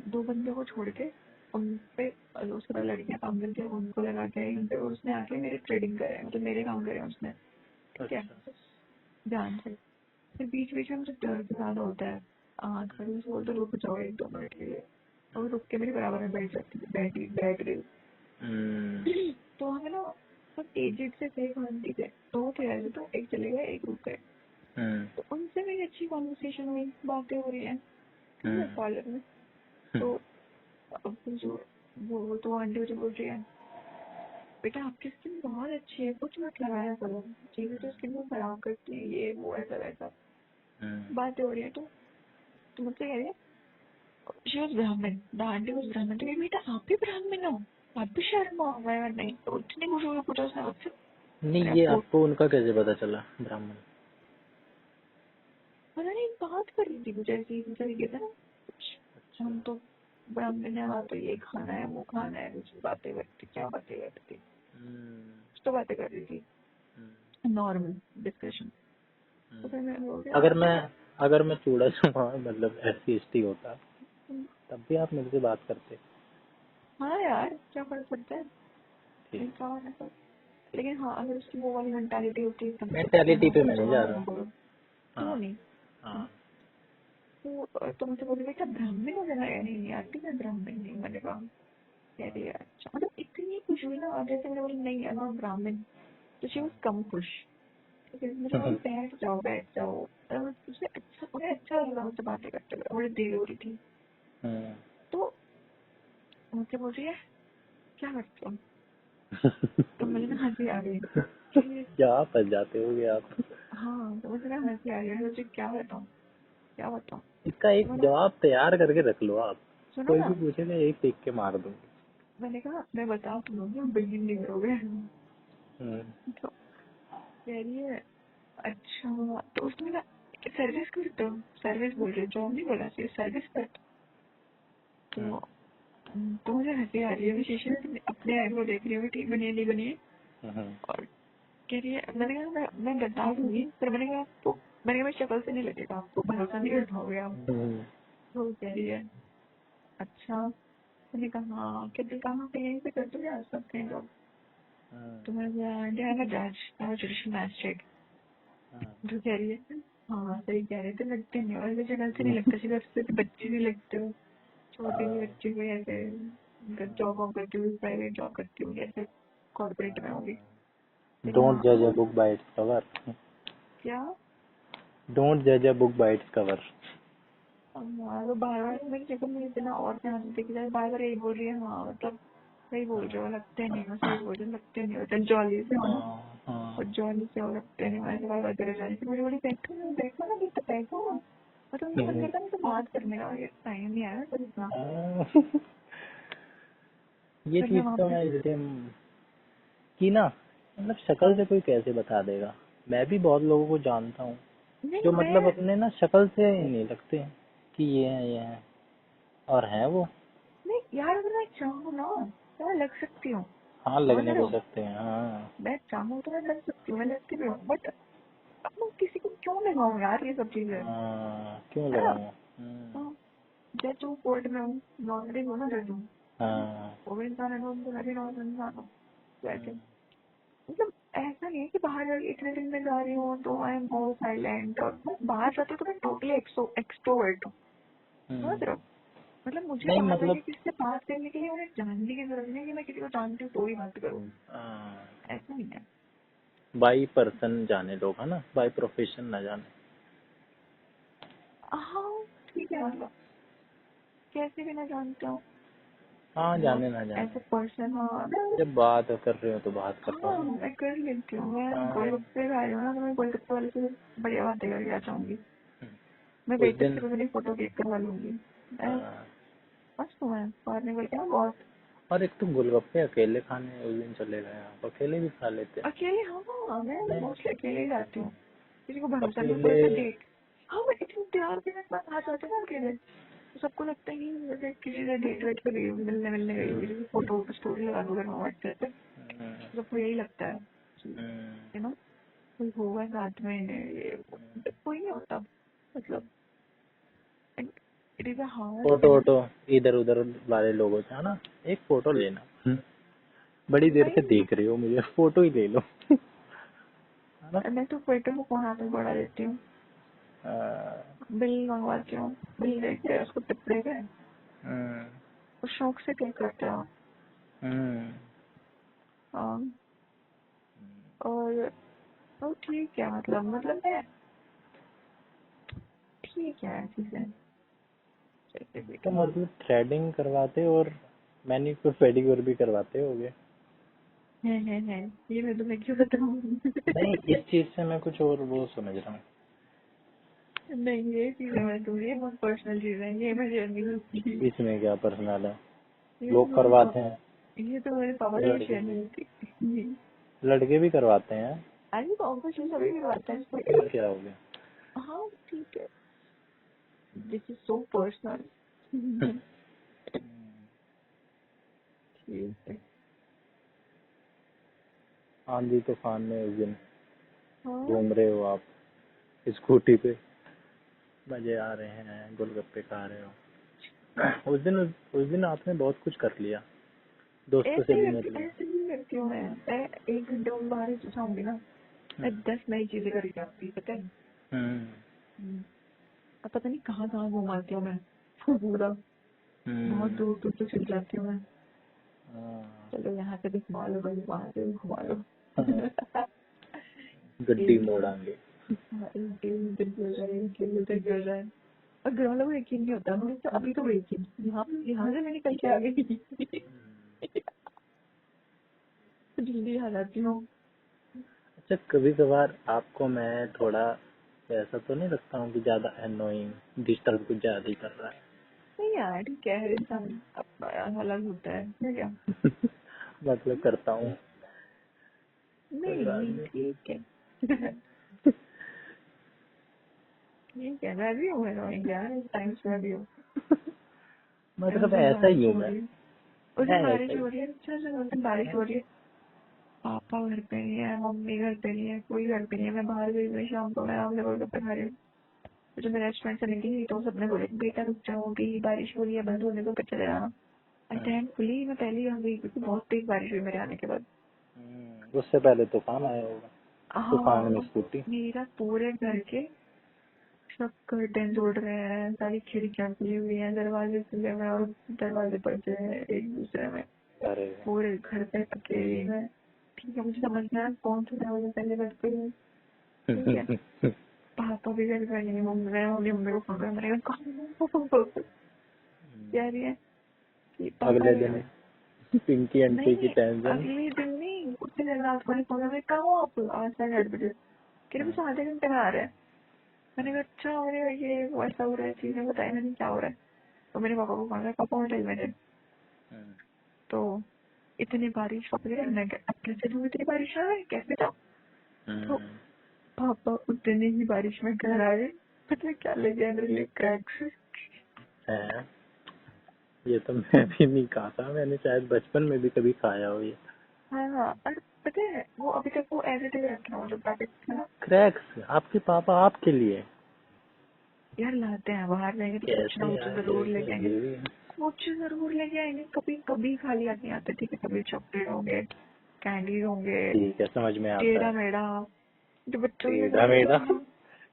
[SPEAKER 2] 2 बंदे को छोड़ के उन पे उसके बाद लड़कियां काम करती है, उनको लगा के आई उनपे, और उसने आके मेरे थ्रेडिंग करे, मतलब मेरे काम करे उसने। ठीक है,
[SPEAKER 1] अच्छा।
[SPEAKER 2] ध्यान से। फिर बीच बीच में मुझे दर्द ज्यादा होता है, थोड़ी सी बोलते रुक जाओ 1-2 मिनट के लिए, और रुक के मेरे बराबर में बैठ गई।
[SPEAKER 1] हम्म
[SPEAKER 2] तो हमें ना सब एजेड से थे, आंटी थे, दो थे ऐसे, तो एक चले गए, एक रुक गए।
[SPEAKER 1] हम्म
[SPEAKER 2] तो उनसे मेरी अच्छी कॉन्वर्सेशन हुई, बातें हो रही है, ठीक है,
[SPEAKER 1] हम्म
[SPEAKER 2] कॉलर में। तो अब जो वो तो आंटी मुझे बोल रही है बेटा आपकी स्किन बहुत अच्छी है, कुछ मत लगाया करो, चीजें तो स्किन को खराब करती है, ये वो ऐसा वैसा
[SPEAKER 1] हम्म
[SPEAKER 2] बातें हो रही है। तो मुझसे कह रही है शी वॉज ब्राह्मण, द आंटी वॉज ब्राह्मण। तो बेटा आप भी ब्राह्मण हो, आप भी शर्म हो? मैं नहीं, तो इतनी खुश होकर पूछा उसने मुझसे।
[SPEAKER 1] नहीं,
[SPEAKER 2] मैंने
[SPEAKER 1] ये
[SPEAKER 2] आपको
[SPEAKER 1] आपको उनका कैसे पता चला, ब्राह्मण?
[SPEAKER 2] पता नहीं बात कर रही थी कुछ ऐसी तरीके से ना, कुछ
[SPEAKER 1] अच्छा।
[SPEAKER 2] हम तो ब्राह्मण है, वहाँ तो ये खाना है वो खाना है, कुछ बातें करती, क्या बातें करती थी,
[SPEAKER 1] हम्म
[SPEAKER 2] कुछ तो बातें कर रही थी,
[SPEAKER 1] हम्म
[SPEAKER 2] नॉर्मल डिस्कशन। तो
[SPEAKER 1] हम्म।
[SPEAKER 2] फिर मैंने बोल दिया
[SPEAKER 1] अगर
[SPEAKER 2] आप
[SPEAKER 1] मैं
[SPEAKER 2] भी
[SPEAKER 1] अगर मैं चूड़ा छुपा मतलब SC/ST होता,
[SPEAKER 2] तो।
[SPEAKER 1] तब भी आप मेरे से बात करते?
[SPEAKER 2] हाँ यार, क्या फर्क पड़ता है,
[SPEAKER 1] ठीक।
[SPEAKER 2] नहीं कहा मैंने तो। लेकिन हाँ, अगर उसकी वो वाली मेंटालिटी होती है एकदम से क्या
[SPEAKER 1] मेंटेलिटी
[SPEAKER 2] नाम
[SPEAKER 1] पे
[SPEAKER 2] है
[SPEAKER 1] मैं नहीं जा
[SPEAKER 2] जवाब
[SPEAKER 1] रहा।
[SPEAKER 2] करो, तो वो
[SPEAKER 1] हाँ
[SPEAKER 2] नहीं।
[SPEAKER 1] हाँ।
[SPEAKER 2] तो मुझे बोली बेटा ब्राह्मण हो जाना है, नहीं आती मैं ब्राह्मण नहीं। मैंने कहा कह रही है अच्छा, मतलब इतनी खुश हुई ना, और जैसे मैंने बोली नहीं आई एम ब्राह्मण, तो शी वॉज कम खुश। ठीक है, मुझे बोली बैठ जाओ। उसे अच्छा, उन्हें अच्छा लगा मुझसे बातें करते हुए, बड़ी देर हो रही थी।
[SPEAKER 1] हम्म।
[SPEAKER 2] तो मुझसे बोल रही है क्या करते हो? तो मुझे ना हंसी आ गई कि
[SPEAKER 1] क्या फंस जाते होगे आप?
[SPEAKER 2] हाँ, तो मुझे ना हंसी आ गई, मुझे क्या बताऊँ, क्या बताऊँ।
[SPEAKER 1] इसका
[SPEAKER 2] तो
[SPEAKER 1] एक जवाब तैयार करके रख लो आप,
[SPEAKER 2] सुनो
[SPEAKER 1] कोई
[SPEAKER 2] ना,
[SPEAKER 1] भी पूछेगा एक टिक के मार दूंगी।
[SPEAKER 2] मैंने कहा मैं बता तो दूंगी, बिल्डिंग नहीं करोगे।
[SPEAKER 1] हम्म
[SPEAKER 2] तो कह रही है अच्छा, तो उसने ना सर्विस करते हो, सर्विस बोल रहे हो, जॉब नहीं बोला, सिर्फ सर्विस करते हो। तो मुझे हंसी आ रही है, अभी शीशे में अपने आईब्रो देख रही हूँ, ठीक बनी है नहीं बनी है, और कह रही है, मैंने कहा मैं बता दूंगी, पर मैंने कहा आपको, मैंने कहा मेरी शक्ल से नहीं लगेगा, आपको भरोसा नहीं कर पाओगे आप। तो वो कह रही है अच्छा, मैंने कहा हाँ, कहते कहाँ पे, यहीं पे कर दो यार सब कहीं जॉब। तो मैंने कहा आई एम अ जज, I am a judicial magistrate. जो कह रही है हाँ सही कह रहे थे, लगते नहीं, और मुझे शक्ल से नहीं लगता, शक्ल से तो बच्चे नहीं लगते हो, छोटी सी बच्ची हुई ऐसे जॉब वॉब करती हुई, प्राइवेट जॉब करती हुई ऐसे कॉर्पोरेट में होगी।
[SPEAKER 1] डोंट जज a book by its cover.
[SPEAKER 2] क्या?
[SPEAKER 1] डोंट जज a book by its cover.
[SPEAKER 2] तो बार बार मेरी शक्ल में इतना और ध्यान से देखी जाए, बार बार यही बोल रही है हाँ मतलब सही बोल रहे हो, लगते नहीं हो, सही बोल रहे हो, लगते नहीं हो, तो जॉली से हो ना, और जॉली से हो, लगते नहीं हो, ऐसे बार बार करे जाने से बड़ी बड़ी बैठो बैठो ना, तो बैठो, मतलब मुझे मन करता है तो बात करने का, ये टाइम नहीं आया पर इतना।
[SPEAKER 1] ये
[SPEAKER 2] फिर मैं
[SPEAKER 1] चीज
[SPEAKER 2] वहाँ
[SPEAKER 1] तो
[SPEAKER 2] पे
[SPEAKER 1] मैं एकदम कि ना, मतलब शक्ल से कोई कैसे बता देगा। मैं भी बहुत लोगों को जानता हूँ
[SPEAKER 2] नहीं
[SPEAKER 1] जो
[SPEAKER 2] मैं
[SPEAKER 1] मतलब अपने ना शक्ल से ही नहीं लगते हैं कि ये है और हैं वो।
[SPEAKER 2] नहीं यार, अगर मैं चाहूँ ना तो मैं लग सकती हूँ,
[SPEAKER 1] हाँ,
[SPEAKER 2] समझ
[SPEAKER 1] लगने
[SPEAKER 2] रहे
[SPEAKER 1] को
[SPEAKER 2] हो,
[SPEAKER 1] सकते हैं। हाँ।
[SPEAKER 2] मैं चाहूँ तो मैं लग सकती हूँ, मैं लगती भी हूँ, बट अब मैं किसी को क्यों लगाऊँ यार ये सब चीजें,
[SPEAKER 1] हाँ, क्यों
[SPEAKER 2] है ना।
[SPEAKER 1] लगाऊंगा।
[SPEAKER 2] हाँ, जज हूँ, कोर्ट में हूँ, नॉर्मली हूँ ना, जज हूँ,
[SPEAKER 1] हाँ।
[SPEAKER 2] वो भी इंसान है ना, उनको मैं भी नॉर्मल इंसान हूँ, वैसे मतलब ऐसा नहीं है कि बाहर जाके इतने दिन में जा रही हूँ तो आई एम ऑल साइलेंट, और मैं बाहर जाती हूँ तो मैं टोटली एक्सट्रोवर्ट हूँ, समझ रहे हो, मतलब मुझे
[SPEAKER 1] नहीं
[SPEAKER 2] बाहर
[SPEAKER 1] मतलब
[SPEAKER 2] जाके किसी से बात करने के लिए उन्हें जानने की जरूरत नहीं है कि मैं किसी को जानती हूँ तो ही बात करूँ, ऐसा नहीं है।
[SPEAKER 1] बाई पर्सन जाने लोग, है ना, बाई प्रोफेशन ना जाने।
[SPEAKER 2] हाँ ठीक है, मतलब कैसे भी ना जानते हो,
[SPEAKER 1] हाँ,
[SPEAKER 2] वो
[SPEAKER 1] जाने ना
[SPEAKER 2] ऐसे
[SPEAKER 1] जाने,
[SPEAKER 2] पर्सन, हाँ
[SPEAKER 1] जब बात कर रहे हो तो बात कर लो
[SPEAKER 2] हाँ
[SPEAKER 1] ना।
[SPEAKER 2] मैं कर लेती हूँ, मैं
[SPEAKER 1] हाँ,
[SPEAKER 2] गोलगप्पे खा रही हूँ ना, तो मैं गोलगप्पे वाले से बढ़िया बातें करके आ जाऊंगी, मैं
[SPEAKER 1] उस
[SPEAKER 2] वेटर
[SPEAKER 1] दिन
[SPEAKER 2] से भी मेरी फोटो क्लिक करवा लूंगी, मैं
[SPEAKER 1] हाँ,
[SPEAKER 2] मस्त हूँ, मैं बाहर निकल के ना बहुत
[SPEAKER 1] और एक तो गोलगप्पे अकेले खाने उस दिन चले गए आप, अकेले भी खा लेते।
[SPEAKER 2] अकेले, हाँ मैं
[SPEAKER 1] नहीं,
[SPEAKER 2] मोस्टली अकेले ही जाती हूँ, किसी को भरोसा नहीं, कोई
[SPEAKER 1] अकेले।
[SPEAKER 2] सा डेट, हाँ मैं इतनी 3 मिनट बाद आ जाती हूँ ना अकेले, तो सबको लगता है कि जैसे किसी से डेट वेट पे गई हूँ, मिलने मिलने गई हूँ, किसी फोटो स्टोरी लगा दूंगा व्हाट्सएप पे, तो सबको यही लगता है यू नो कोई होगा साथ में, ये कोई नहीं होता, मतलब it is a hard
[SPEAKER 1] photo
[SPEAKER 2] thing.
[SPEAKER 1] वोटो इधर उधर वाले लोगों से, है ना, एक फोटो लेना। बड़ी देर से
[SPEAKER 2] भाई
[SPEAKER 1] देख रही हो मुझे, फोटो ही ले लो। है ना।
[SPEAKER 2] मैं तो फोटो को वहाँ पे बढ़ा देती हूँ, बिल मंगवाती हूँ, बिल देके उसको टिप्पणी पे, और शौक से क्लिक करते हो। हाँ, और तो ठीक है, मतलब मैं ठीक है चीजें, जैसे भी
[SPEAKER 1] तो मतलब थ्रेडिंग करवाते और मैनिक्योर पेडिक्योर भी करवाते होगे।
[SPEAKER 2] है, ये मैं तुम्हें क्यों बताऊँ।
[SPEAKER 1] नहीं, इस चीज से मैं कुछ और वो समझ रहा हूँ।
[SPEAKER 2] नहीं ये चीज है, मैं तुम्हें, ये बहुत पर्सनल चीज है, ये मैं शेयर नहीं करती,
[SPEAKER 1] इसमें क्या पर्सनल है,
[SPEAKER 2] ये तो
[SPEAKER 1] लोग
[SPEAKER 2] मेरे
[SPEAKER 1] करवाते हैं।
[SPEAKER 2] ये तो मेरे पापा से
[SPEAKER 1] लड़के
[SPEAKER 2] शेयर नहीं करती।
[SPEAKER 1] लड़के भी करवाते हैं।
[SPEAKER 2] अरे ऑब्वियसली सभी करवाते हैं
[SPEAKER 1] फिर
[SPEAKER 2] इसको।
[SPEAKER 1] क्या हो गया।
[SPEAKER 2] हाँ ठीक है, दिस इज सो पर्सनल। ठीक है।
[SPEAKER 1] आंधी तूफान में उस दिन
[SPEAKER 2] हाँ
[SPEAKER 1] घूम रहे हो आप स्कूटी पे, मजे आ रहे हैं, गोलगप्पे खा रहे हो। उस दिन आपने बहुत कुछ कर लिया, दोस्तों से भी मिल लिया।
[SPEAKER 2] ऐसे ही करती हूँ मैं 1 घंटे में बाहर ही जाऊंगी ना, मैं 10 नई चीजें करके आती, पता है।
[SPEAKER 1] हम्म।
[SPEAKER 2] अब पता नहीं कहाँ कहाँ घुमाती हूँ मैं, पूरा बहुत दूर दूर तक चली जाती हूँ मैं, चलो यहाँ से भी घुमा लो, भाई वहाँ से भी घुमा लो।
[SPEAKER 1] गड्डी
[SPEAKER 2] एक दिन,
[SPEAKER 1] मोड़ांगे।
[SPEAKER 2] हाँ, एक दिन इधर गिर जाए, एक दिन उधर गिर जाए, और घर वालों को यकीन नहीं होता, मुझे तो अभी तो यकीन, यहाँ से मैं निकल के आ गई। तो जल्दी आ जाती हूँ।
[SPEAKER 1] अच्छा, कभी कभार आपको मैं थोड़ा ऐसा तो नहीं लगता हूँ कि ज्यादा एनोइंग, डिस्टर्ब कुछ ज्यादा ही कर रहा
[SPEAKER 2] नहीं यार ठीक है, हर इंसान अलग होता है क्या।
[SPEAKER 1] है। मतलब करता हूँ, कोई बात
[SPEAKER 2] नहीं
[SPEAKER 1] नहीं।
[SPEAKER 2] ठीक है। ठीक है, मैं भी हूँ annoying यार, इस टाइम से मैं भी हूँ।
[SPEAKER 1] मतलब ऐसा ही हूँ मैं।
[SPEAKER 2] उस दिन
[SPEAKER 1] ऐसा
[SPEAKER 2] बारिश
[SPEAKER 1] ही।
[SPEAKER 2] हो रही है, चल उस दिन बारिश हो रही है, पापा घर पे नहीं है, मम्मी घर पे नहीं है, कोई घर पे नहीं है, मैं बाहर गई हुई शाम को, मैं आमले गोलगप्पे खा रही हूँ। तो जब मैं रेस्टोरेंट से निकली तो सबने बोले बेटा रुक जाओ, अभी बारिश हो रही है, बंद होने दो, फिर चले जाना। थैंकफुली मैं पहले ही आ गई क्योंकि बहुत तेज बारिश हुई मेरे आने के बाद।
[SPEAKER 1] उससे पहले तूफान आया होगा, तूफान
[SPEAKER 2] हाँ,
[SPEAKER 1] में
[SPEAKER 2] तो
[SPEAKER 1] स्कूटी।
[SPEAKER 2] मेरा पूरे घर के सब कर्टन उड़ रहे हैं, सारी खिड़कियां खुली हुई हैं, दरवाजे खुले हुए हैं और दरवाजे बजे हैं एक दूसरे में,
[SPEAKER 1] अरे
[SPEAKER 2] पूरे घर पे अकेली में। ठीक है, मुझे समझ में आया कौन सा दरवाजा पहले बज गई। ठीक है, पापा भी घर पे नहीं, मम्मी को फोन कर, मैंने कहा कह रही है कि पापा
[SPEAKER 1] अगले दिन पिंकी आंटी की
[SPEAKER 2] नहीं,
[SPEAKER 1] टेंशन।
[SPEAKER 2] अगले दिन नहीं, उतने दिन रात को फोन में कहा हो आप, आज साढ़े 8 बजे कह रहे बस आधे घंटे में आ रहे हैं। मैंने कहा अच्छा, मैंने कहा ये ऐसा हो रहा है, चीजें बताई मैंने क्या हो रहा है। तो मेरे पापा को फोन किया, पापा होटल में थे, तो इतनी बारिश हो रही है, मैं अब कैसे दूँ, इतनी बारिश आ रही है कैसे जाऊँ। तो पापा उतनी ही बारिश में घर आए, पता है क्या ले गया मेरे लिए, क्रैक्स।
[SPEAKER 1] है, ये तो मैं भी नहीं खाता, मैंने शायद बचपन में भी कभी खाया हो ये।
[SPEAKER 2] हाँ हाँ, और पता है वो अभी तक वो एज इट इज रखा हुआ जो पैकेट था।
[SPEAKER 1] क्रैक्स आपके पापा आपके लिए
[SPEAKER 2] यार लाते हैं, बाहर जाएंगे तो कुछ ना
[SPEAKER 1] कैसे
[SPEAKER 2] कुछ
[SPEAKER 1] यार,
[SPEAKER 2] जरूर लेके आएंगे,
[SPEAKER 1] ये भी
[SPEAKER 2] कुछ जरूर लेके आएंगे, कभी कभी खाली नहीं आते। ठीक है, कभी चॉकलेट होंगे, कैंडीज होंगे,
[SPEAKER 1] ठीक है, समझ में आता
[SPEAKER 2] टेढ़ा
[SPEAKER 1] है।
[SPEAKER 2] मेढ़ा जो बच्चों के
[SPEAKER 1] टेढ़ा
[SPEAKER 2] घर
[SPEAKER 1] मेढ़ा,
[SPEAKER 2] हाँ,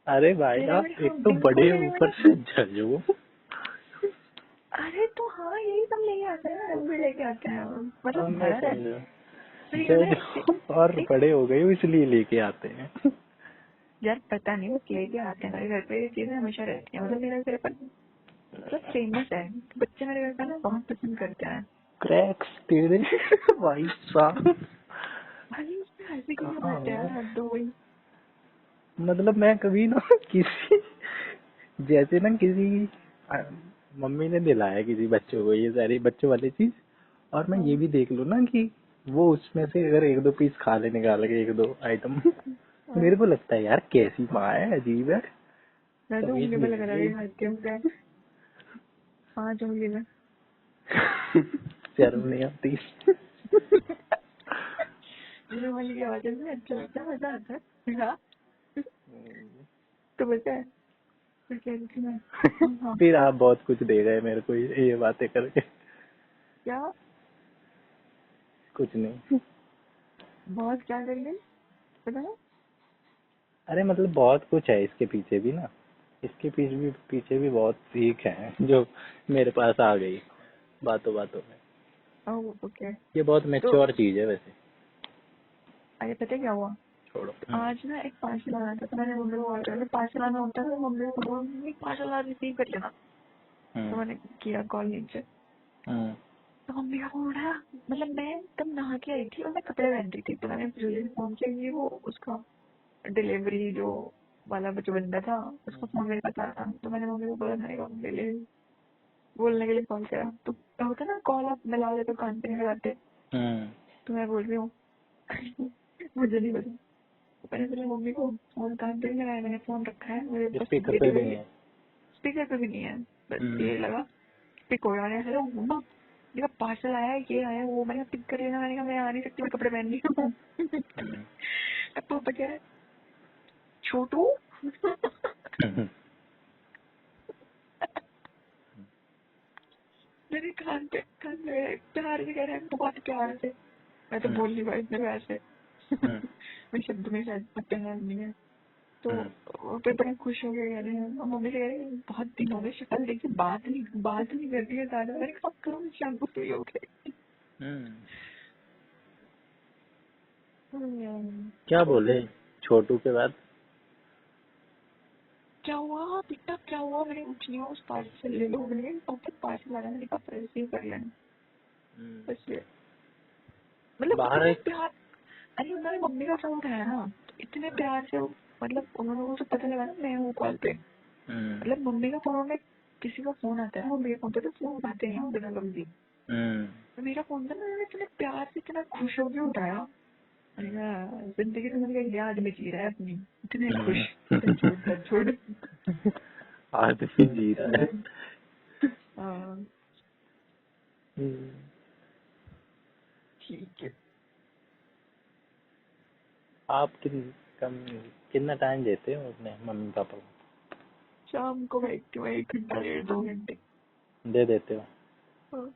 [SPEAKER 1] अरे भाई
[SPEAKER 2] टेढ़ा
[SPEAKER 1] आप
[SPEAKER 2] मेढ़ा
[SPEAKER 1] एक तो
[SPEAKER 2] बिल्कुल
[SPEAKER 1] बड़े
[SPEAKER 2] टेढ़ा
[SPEAKER 1] ऊपर
[SPEAKER 2] मेढ़ा।
[SPEAKER 1] से झझो।
[SPEAKER 2] अरे तो हाँ, यही सब लेके आते हैं, हम भी लेके आते हैं, मतलब
[SPEAKER 1] मैं
[SPEAKER 2] घर है।
[SPEAKER 1] समझा,
[SPEAKER 2] तो ये ना
[SPEAKER 1] जज और
[SPEAKER 2] एक
[SPEAKER 1] बड़े हो गए हो इसलिए लेके आते हैं।
[SPEAKER 2] यार पता नहीं वो लेके आते हैं, मेरे घर पे ये चीजें हमेशा रहती है, मतलब मेरे घर पर मतलब फेमस है, बच्चे मेरे घर पे ना बहुत पसंद करते हैं।
[SPEAKER 1] क्रैक्स टेढ़े भाई साहब
[SPEAKER 2] भाई उसमें हंसी की क्या
[SPEAKER 1] कहाँ
[SPEAKER 2] बात है
[SPEAKER 1] हो।
[SPEAKER 2] यार, हद हो गई।
[SPEAKER 1] मतलब मैं कभी ना किसी, जैसे ना किसी अ, मम्मी ने दिलाया किसी बच्चों को ये सारी बच्चों वाली चीज, और मैं ये
[SPEAKER 2] हाँ,
[SPEAKER 1] भी देख लूँ ना कि वो उसमें से अगर एक दो पीस खा ले, निकाल के एक दो आइटम,
[SPEAKER 2] हाँ,
[SPEAKER 1] मेरे को लगता है यार कैसी माँ है, अजीब है,
[SPEAKER 2] मैं तो
[SPEAKER 1] तमीज
[SPEAKER 2] उंगली पे
[SPEAKER 1] नहीं
[SPEAKER 2] लगा
[SPEAKER 1] है
[SPEAKER 2] रही
[SPEAKER 1] ये।
[SPEAKER 2] खाती हूँ क्या, 5 उंगली में।
[SPEAKER 1] शर्म नहीं आती।
[SPEAKER 2] मेरे वाली की आवाज में अच्छा लगता है, मजा आता है। हाँ, तो बता है, मैं कह रही थी मैं, हाँ
[SPEAKER 1] फिर आप बहुत कुछ दे गए मेरे को ये बातें करके।
[SPEAKER 2] क्या,
[SPEAKER 1] कुछ नहीं।
[SPEAKER 2] बहुत क्या कर गई पता है।
[SPEAKER 1] अरे मतलब बहुत कुछ है इसके पीछे भी ना, इसके पीछे भी बहुत सीख है जो मेरे पास आ गई बातों बातों में।
[SPEAKER 2] Oh okay.
[SPEAKER 1] ये बहुत
[SPEAKER 2] तो
[SPEAKER 1] मैच्योर चीज है वैसे।
[SPEAKER 2] अरे पता है क्या हुआ,
[SPEAKER 1] छोड़ो।
[SPEAKER 2] आज ना एक पार्सल आया था, तो मैंने मम्मी को कॉल करा, पार्सल आना होता है तो मम्मी को बोला पार्सल आ रिसीव कर लेना। तो
[SPEAKER 1] हम्म
[SPEAKER 2] मैंने किया कॉल नीचे,
[SPEAKER 1] हम्म
[SPEAKER 2] तो मम्मी का फोन उठाया, मतलब मैं तब नहा के आई थी और मैं कपड़े पहन रही थी, तो मैंने जल्दी फोन किया, वो उसका डिलीवरी जो वाला जो बंदा था उसका फोन मेरे पास आया था, तो मैंने मम्मी को बोला, मैंने कहा डिलीवरी बोलने के लिए कॉल करा, तो क्या होता है ना कॉल आप मिला लेते तो कान पे नहीं लगाते,
[SPEAKER 1] हम्म
[SPEAKER 2] तो मैं बोल रही हूँ मुझे नहीं पता। तो मैंने बोला मम्मी को फोन कान पे नहीं लगाया, मैंने फोन रखा है, मेरे बस
[SPEAKER 1] स्पीकर पे
[SPEAKER 2] बेटी
[SPEAKER 1] भी
[SPEAKER 2] हुई
[SPEAKER 1] नहीं
[SPEAKER 2] है,
[SPEAKER 1] है।
[SPEAKER 2] स्पीकर पे भी नहीं है, बस
[SPEAKER 1] हम्म
[SPEAKER 2] ये लगा पिक हो रहा है। हेलो मम्मा, मेरा पार्सल आया है, ये आया वो, मैंने पिक कर लेना, मैंने कहा मैं आ नहीं सकती, मैं कपड़े पहन रही हूँ।
[SPEAKER 1] हम्म
[SPEAKER 2] अब पापा कह रहा है छोटू
[SPEAKER 1] हम्म
[SPEAKER 2] मेरे कान पे प्यार से कह रहा है, बहुत प्यार से। मैं तो बोल नहीं पाई इतने प्यार से।
[SPEAKER 1] हम्म
[SPEAKER 2] मेरे शब्द में शायद प्यार नहीं है। तो
[SPEAKER 1] हम्म
[SPEAKER 2] फिर बड़ा खुश हो गया, कह रहे हैं और मम्मी से कह रहे हैं बहुत दिन हो गए शक्ल देखी, बात नहीं कर रही है ज्यादा, मैंने कहा करो शाम को फ्री हो गए।
[SPEAKER 1] हम्म। क्या बोले छोटू के बाद?
[SPEAKER 2] क्या हुआ बेटा, क्या हुआ, मैंने कुछ नहीं हुआ, उस पार्सल ले लो, मैंने पापा पार्सल आना, मैंने पापा रिसीव कर लेना, बस ये, मतलब
[SPEAKER 1] बाहर
[SPEAKER 2] इतने
[SPEAKER 1] एक
[SPEAKER 2] प्यार। अरे उन्होंने मम्मी का फोन उठाया ना, तो इतने प्यार से मतलब उन्होंने मुझे पता लगा ना मैं हूँ कॉल पे,
[SPEAKER 1] हम्म
[SPEAKER 2] मतलब मम्मी का फोन में किसी का फोन आता है, मम्मी के फोन पे तो फोन उठाते हैं बिना लफ्जी,
[SPEAKER 1] हम्म
[SPEAKER 2] तो मेरा फोन था ना, उन्होंने इतने प्यार से इतना खुश होकर उठाया। मैंने कहा जिंदगी तो मैंने कहा याद में जी रहा है अपनी, इतने खुश,
[SPEAKER 1] हम्म।
[SPEAKER 2] छोड़।
[SPEAKER 1] आदमी जी रहा है।
[SPEAKER 2] हाँ,
[SPEAKER 1] हम्म,
[SPEAKER 2] ठीक है।
[SPEAKER 1] आप कम कितना टाइम देते हो अपने मम्मी पापा
[SPEAKER 2] शाम को बैठ के 1 घंटा 1.5 2 घंटे।
[SPEAKER 1] को? दे देते हो?
[SPEAKER 2] हाँ,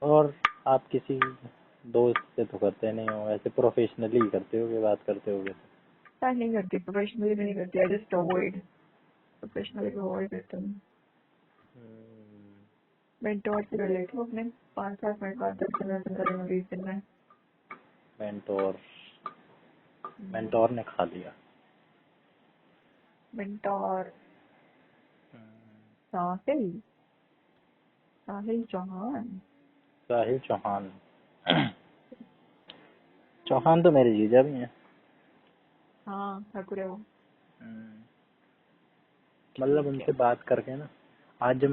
[SPEAKER 1] और आप किसी दोस्त से तो करते नहीं हो, ऐसे प्रोफेशनली करते हो बात करते होगे तो?
[SPEAKER 2] मैं नहीं करती, प्रोफेशनली नहीं करती, I just avoid. Professionally avoid करता हूँ। मेंटोर से रिलेट हो अपने 5-7 मिनट बाद 10 15 15 में 20 दिन में।
[SPEAKER 1] मेंटोर मेंटोर ने खा लिया।
[SPEAKER 2] मेंटोर साहिल साहिल चौहान।
[SPEAKER 1] साहिल चौहान। चौहान तो मेरे जीजा भी हैं।
[SPEAKER 2] हाँ, ठाकुर है वो।
[SPEAKER 1] मतलब
[SPEAKER 2] ठीक है।
[SPEAKER 1] उनसे बात करके ना, आज जब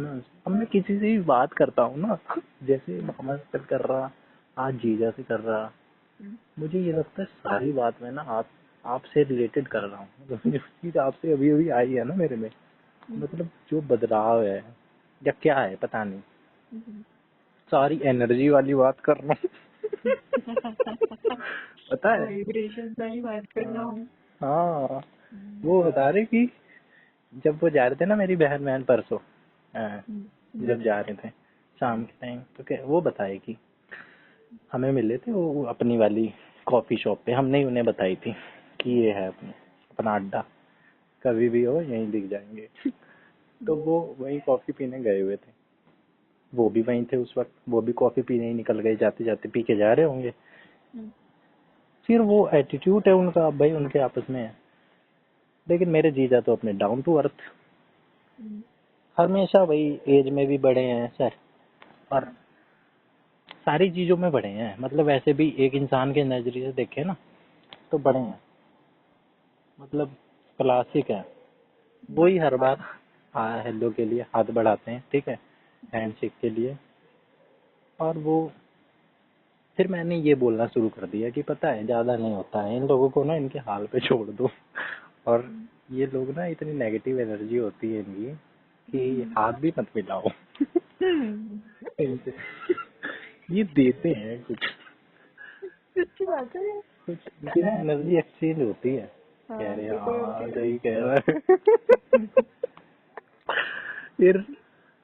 [SPEAKER 1] मैं किसी से भी बात करता हूँ ना, जैसे मोहम्मद से कर रहा, आज जीजा से कर रहा, मुझे ये लगता है सारी बात में ना आपसे रिलेटेड कर रहा हूँ। मतलब जो चीज आपसे अभी अभी आई है ना मेरे में, मतलब जो बदलाव है या क्या है पता नहीं, सारी एनर्जी वाली बात कर रहा हूँ। पता है?
[SPEAKER 2] वाइब्रेशन वाली बात कर रहा
[SPEAKER 1] हाँ,
[SPEAKER 2] हूँ।
[SPEAKER 1] हाँ, वो बता रहे कि जब वो जा रहे थे ना, मेरी बहन परसों, हाँ, जब जा रहे थे शाम के टाइम, तो क्या वो बताए कि हमें मिले थे वो अपनी वाली कॉफी शॉप पे, हमने ही उन्हें बताई थी कि ये है अपना अड्डा, कभी भी हो यहीं दिख जाएंगे। तो वो वहीं कॉफी पीने गए हुए थे, वो भी वहीं थे उस वक्त, वो भी कॉफी पीने ही निकल गए, जाते जाते पी के जा रहे होंगे। फिर वो एटीट्यूड है उनका, भाई उनके आपस में है। लेकिन मेरे जीजा तो अपने डाउन टू अर्थ, हमेशा वही एज में भी बड़े हैं सर, और सारी चीजों में बड़े हैं। मतलब वैसे भी एक इंसान के नजरिए से देखे ना तो बड़े हैं, मतलब क्लासिक है। वही हर बार हेलो के लिए हाथ बढ़ाते हैं, ठीक है, हैंडशेक के लिए। और वो फिर मैंने ये बोलना शुरू कर दिया कि पता है ज्यादा नहीं होता है, इन लोगों को ना इनके हाल पे छोड़ दो। और ये लोग ना इतनी नेगेटिव एनर्जी होती है इनकी कि हाथ भी मत मिलाओ इनसे। ये देते हैं कुछ
[SPEAKER 2] अच्छी बात है।
[SPEAKER 1] कुछ इनकी ना एनर्जी एक्सचेंज होती है। कह
[SPEAKER 2] हाँ,
[SPEAKER 1] रहे
[SPEAKER 2] तो कोई
[SPEAKER 1] हाँ
[SPEAKER 2] होती
[SPEAKER 1] सही कह रहा है। फिर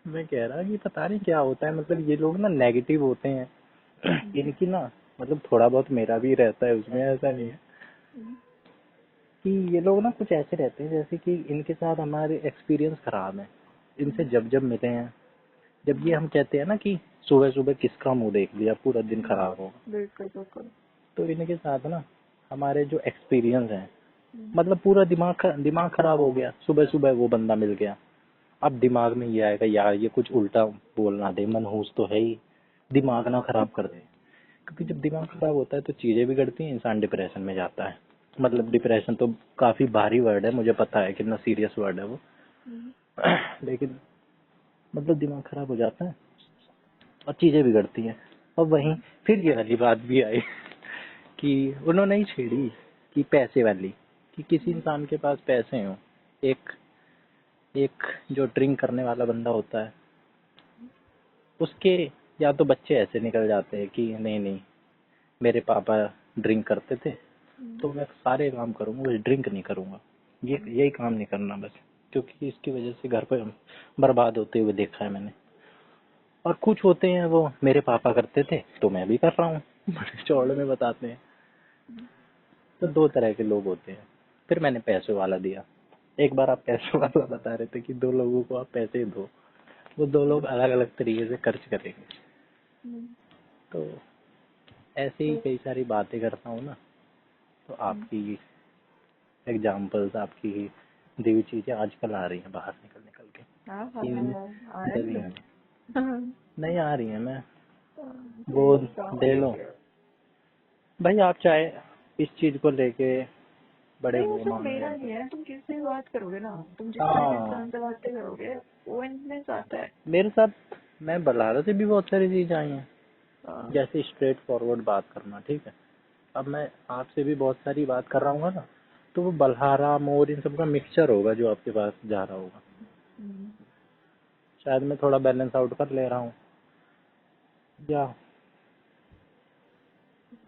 [SPEAKER 1] मैं कह रहा कि पता नहीं क्या होता है, मतलब ये लोग ना नेगेटिव होते हैं। इनकी ना मतलब थोड़ा बहुत मेरा भी रहता है उसमें, ऐसा नहीं है कि ये लोग ना कुछ ऐसे रहते हैं जैसे कि इनके साथ हमारे एक्सपीरियंस खराब है। इनसे जब जब मिले हैं, जब ये हम कहते हैं ना कि सुबह सुबह किसका मुंह देख लिया पूरा दिन खराब होगा,
[SPEAKER 2] बिल्कुल बिल्कुल।
[SPEAKER 1] तो इनके साथ ना हमारे जो एक्सपीरियंस है, मतलब पूरा दिमाग खराब हो गया, सुबह सुबह वो बंदा मिल गया। अब दिमाग में ये आएगा यार ये कुछ उल्टा बोलना दे, मनहूस तो है ही, दिमाग ना खराब कर दे। क्योंकि जब दिमाग खराब होता है तो चीजें बिगड़ती हैं, इंसान डिप्रेशन में जाता है। मतलब डिप्रेशन तो काफी भारी वर्ड है, मुझे पता है कितना सीरियस वर्ड है वो। लेकिन मतलब दिमाग खराब हो जाता है और चीजें बिगड़ती हैं। और वहीं फिर ये वाली बात भी आई कि उन्होंने ही छेड़ी कि पैसे वाली, कि किसी इंसान के पास पैसे हो, एक एक जो ड्रिंक करने वाला बंदा होता है उसके या तो बच्चे ऐसे निकल जाते हैं कि नहीं नहीं मेरे पापा ड्रिंक करते थे तो मैं सारे काम करूंगा, बस ड्रिंक नहीं करूंगा, ये यही काम नहीं करना बस, क्योंकि इसकी वजह से घर पे बर्बाद होते हुए देखा है मैंने। और कुछ होते हैं वो मेरे पापा करते थे तो मैं भी कर रहा हूँ, बड़े चौड़े में बताते हैं। तो दो तरह के लोग होते हैं। फिर मैंने पैसे वाला दिया। एक बार आप पैसे वाला बता रहे थे कि दो लोगों को आप पैसे दो, वो दो लोग अलग अलग तरीके से खर्च करेंगे। तो ऐसे ही कई सारी बातें करता हूँ ना, तो आपकी एग्जाम्पल्स, आपकी दी हुई चीजें आजकल आ रही हैं बाहर निकल निकल के तभी नहीं आ रही है। मैं वो दे लो भाई, आप चाहे इस चीज को लेके बड़े
[SPEAKER 2] नहीं, वो
[SPEAKER 1] वो
[SPEAKER 2] सब
[SPEAKER 1] मान
[SPEAKER 2] मेरा
[SPEAKER 1] लो।
[SPEAKER 2] नहीं है। तुम किससे भी बात करोगे ना, तुम जिस तरह के
[SPEAKER 1] हाँ
[SPEAKER 2] इंसान से बातें करोगे वो इन्फ्लुएंस आता है।
[SPEAKER 1] मेरे साथ, मैं बल्हारा से भी बहुत सारी चीजें आई हैं,
[SPEAKER 2] हाँ,
[SPEAKER 1] जैसे स्ट्रेट फॉरवर्ड बात करना, ठीक है, अब मैं आपसे भी बहुत सारी बात कर रहा हूँ ना, तो वो बल्हारा मोर इन सब का मिक्सचर होगा जो आपके पास जा रहा होगा। शायद मैं थोड़ा बैलेंस आउट कर ले रहा हूँ या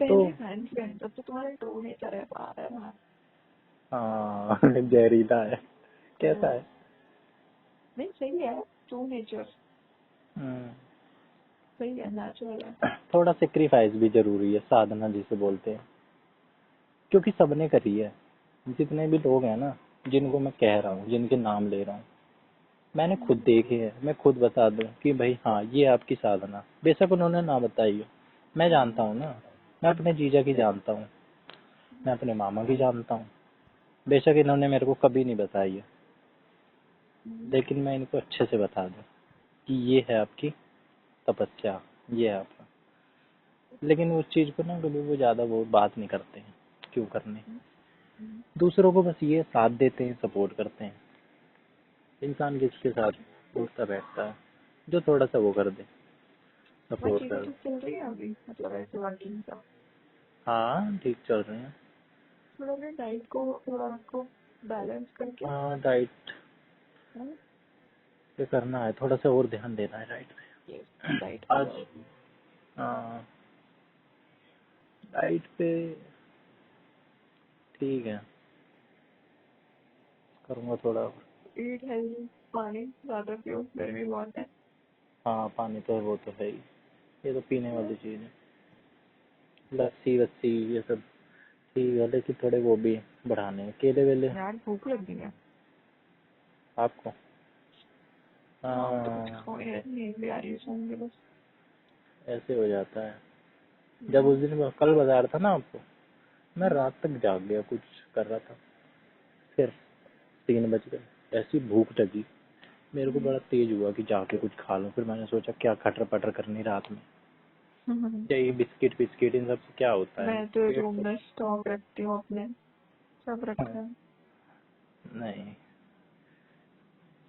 [SPEAKER 1] तो।
[SPEAKER 2] पहले फैंस है तब तो तुम्हारे टोन ही तरह पा रहा है।
[SPEAKER 1] हाँ जहरीला है। कैसा है?
[SPEAKER 2] नहीं सही है, टू नेचर
[SPEAKER 1] हम्म,
[SPEAKER 2] सही है, नेचुरल है।
[SPEAKER 1] थोड़ा सेक्रीफाइस भी जरूरी है, साधना जिसे बोलते हैं, क्योंकि सबने करी है। जितने भी लोग हैं ना, जिनको मैं कह रहा हूँ, जिनके नाम ले रहा हूँ, मैंने खुद देखे हैं। मैं खुद बता दूं कि भाई हाँ ये आपकी साधना, बेशक उन्होंने ना बताई हो, मैं जानता हूँ ना। मैं अपने जीजा की जानता हूँ, मैं अपने मामा की जानता हूँ, बेशक इन्होंने मेरे को कभी नहीं बताई है, लेकिन मैं इनको अच्छे से बता दूं कि ये है आपकी तपस्या, ये है आपका। लेकिन उस चीज को ना कभी वो ज्यादा वो बात नहीं करते हैं, क्यों करने। दूसरों को बस ये साथ देते हैं, सपोर्ट करते हैं। इंसान किसके साथ उठता बैठता है, जो थोड़ा सा वो कर दे,
[SPEAKER 2] वह
[SPEAKER 1] सपोर्ट
[SPEAKER 2] चीजें
[SPEAKER 1] कर
[SPEAKER 2] तो
[SPEAKER 1] दे।
[SPEAKER 2] चल रही है अभी, मतलब ऐसे वर्किंग का।
[SPEAKER 1] हाँ ठीक चल रहे हैं।
[SPEAKER 2] थोड़ा अपने डाइट को थोड़ा आपको बैलेंस करके।
[SPEAKER 1] हाँ डाइट
[SPEAKER 2] हाँ,
[SPEAKER 1] पे करना है, थोड़ा सा और ध्यान देना है डाइट
[SPEAKER 2] ये
[SPEAKER 1] पे।
[SPEAKER 2] डाइट पे
[SPEAKER 1] आज
[SPEAKER 2] जाओ।
[SPEAKER 1] हाँ डाइट पे ठीक है, करूँगा थोड़ा और।
[SPEAKER 2] ईट हेल्दी, पानी ज्यादा पियो, गर्मी बहुत है।
[SPEAKER 1] हाँ पानी तो वो तो है ही, ये तो पीने वाली चीज़ है। लस्सी वस्सी ये सब ठीक है, लेकिन थोड़े वो भी बढ़ाने हैं, केले वेले।
[SPEAKER 2] यार भूख लगी है।
[SPEAKER 1] आपको?
[SPEAKER 2] हाँ तो कुछ
[SPEAKER 1] हाँ
[SPEAKER 2] खाओ यार, नींद भी आ रही है, सोऊंगी बस।
[SPEAKER 1] ऐसे हो जाता है। जब उस दिन कल बता रहा था ना आपको, मैं रात तक जाग गया, कुछ कर रहा था, फिर 3 बज गए। ऐसी भूख लगी मेरे को, बड़ा तेज हुआ कि जाके कुछ खा लूं। फिर मैंने सोचा क्या खटर पटर करनी रात में, क्या ये बिस्किट बिस्किट इन सब से क्या होता है,
[SPEAKER 2] मैं तो
[SPEAKER 1] पेट
[SPEAKER 2] रूम
[SPEAKER 1] तो।
[SPEAKER 2] में स्टॉक रखती हूँ अपने, सब रखा
[SPEAKER 1] हाँ,
[SPEAKER 2] है।
[SPEAKER 1] नहीं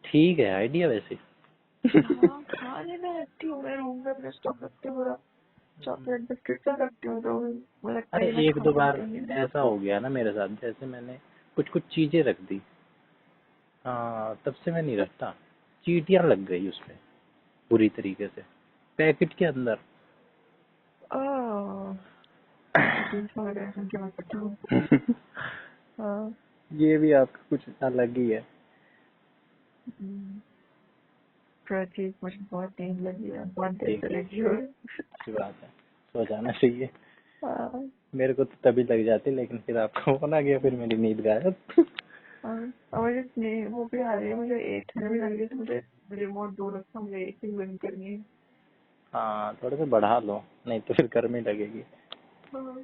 [SPEAKER 1] ठीक है आइडिया वैसे।
[SPEAKER 2] हाँ खा लेना रखती हूँ मैं, रूम में अपने स्टॉक रखती हूँ पूरा। चॉकलेट बिस्किट सब रखती हूँ, तो मुझे लगता है
[SPEAKER 1] अरे
[SPEAKER 2] कि मैं
[SPEAKER 1] एक
[SPEAKER 2] खा
[SPEAKER 1] दो बार
[SPEAKER 2] पाती हूँ।
[SPEAKER 1] ऐसा हो गया ना मेरे साथ, जैसे मैंने कुछ कुछ चीजें रख दी, हाँ तब से मैं नहीं रखता। चींटियां लग गई उसमें बुरी तरीके से, पैकेट के अंदर।
[SPEAKER 2] ओह, अजीब सा लग रहा है सुन के, मैं पता हूँ। हाँ।
[SPEAKER 1] ये भी आपका कुछ अलग ही है।
[SPEAKER 2] प्रतीक, मुझे बहुत नींद लगी है, बहुत देर
[SPEAKER 1] ठीक
[SPEAKER 2] से
[SPEAKER 1] है,
[SPEAKER 2] लगी हूँ।
[SPEAKER 1] अच्छी बात है, सो जाना चाहिए।
[SPEAKER 2] हाँ।
[SPEAKER 1] मेरे को तो तभी लग जाती, लेकिन फिर आपका फोन आ गया, फिर मेरी नींद गायब।
[SPEAKER 2] हाँ, और मुझे वो भी आ रही है, मुझे 8 में भी लग रही है, तो मुझे रिमोट दूर रखा, मुझे AC बंद करनी है।
[SPEAKER 1] हाँ थोड़ा सा बढ़ा लो, नहीं तो फिर गर्मी लगेगी।
[SPEAKER 2] हाँ।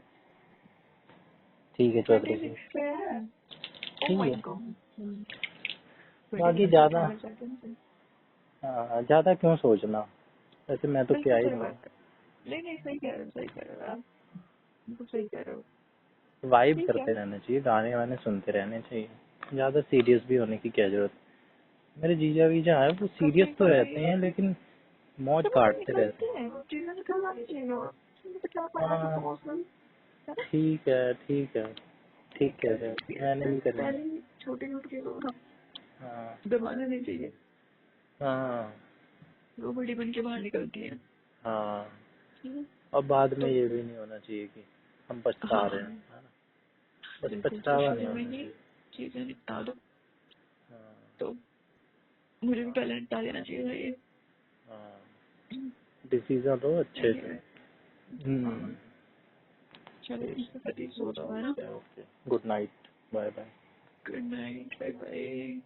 [SPEAKER 1] ठीक है चौधरी जी।
[SPEAKER 2] 26 पे है। ओह
[SPEAKER 1] ठीक
[SPEAKER 2] माय
[SPEAKER 1] है,
[SPEAKER 2] गॉड।
[SPEAKER 1] बाकी
[SPEAKER 2] 26
[SPEAKER 1] ज्यादा,
[SPEAKER 2] 28 सेकंड।
[SPEAKER 1] हाँ ज्यादा क्यों सोचना, वैसे मैं तो क्या
[SPEAKER 2] बिल्कुल
[SPEAKER 1] ही
[SPEAKER 2] सही
[SPEAKER 1] बोलूँ।
[SPEAKER 2] बात है। नहीं नहीं, सही कह रहे हो, सही कह रहे हो आप, बिल्कुल सही कह रहे हो।
[SPEAKER 1] वाइब
[SPEAKER 2] ठीक है।
[SPEAKER 1] करते रहना चाहिए, गाने वाने सुनते रहने चाहिए, ज्यादा सीरियस भी होने की क्या जरूरत। मेरे जीजा वीजा है वो सीरियस
[SPEAKER 2] कभी
[SPEAKER 1] तो
[SPEAKER 2] कभी
[SPEAKER 1] रहते हैं, लेकिन मौज
[SPEAKER 2] कभी कभी
[SPEAKER 1] काटते रहते
[SPEAKER 2] निकलती है चीजें, निकल आनी चाहिए, और इसमें तो क्या
[SPEAKER 1] हैं।
[SPEAKER 2] पड़ा है,
[SPEAKER 1] हाँ
[SPEAKER 2] इमोशनल है ना।
[SPEAKER 1] ठीक है ठीक है, ठीक कह रहे हो, मैंने भी करी है।
[SPEAKER 2] पहले छोटी छोटी चीजों को
[SPEAKER 1] हाँ
[SPEAKER 2] दबाना नहीं चाहिए,
[SPEAKER 1] हाँ
[SPEAKER 2] वो बड़ी बन के बाहर निकलती है।
[SPEAKER 1] हाँ।
[SPEAKER 2] हम्म,
[SPEAKER 1] और बाद में
[SPEAKER 2] तो
[SPEAKER 1] ये भी नहीं होना चाहिए कि हम पछता
[SPEAKER 2] हाँ
[SPEAKER 1] रहे हैं, है ना। बस
[SPEAKER 2] बिल्कुल, तो
[SPEAKER 1] पछतावा नहीं
[SPEAKER 2] शुरू में
[SPEAKER 1] होना
[SPEAKER 2] ही
[SPEAKER 1] चाहिए।
[SPEAKER 2] चीजें निपटा दो,
[SPEAKER 1] हाँ
[SPEAKER 2] तो मुझे भी
[SPEAKER 1] हाँ
[SPEAKER 2] पहले निपटा देना चाहिए था ये।
[SPEAKER 1] हाँ, डिसीजन लो अच्छे से।
[SPEAKER 2] एनीवे, हाँ
[SPEAKER 1] हम्म।
[SPEAKER 2] चलो,
[SPEAKER 1] ठीक
[SPEAKER 2] इसके प्रति सो जाओ, है ना।
[SPEAKER 1] है, okay, good night, bye bye.
[SPEAKER 2] Good night, bye bye.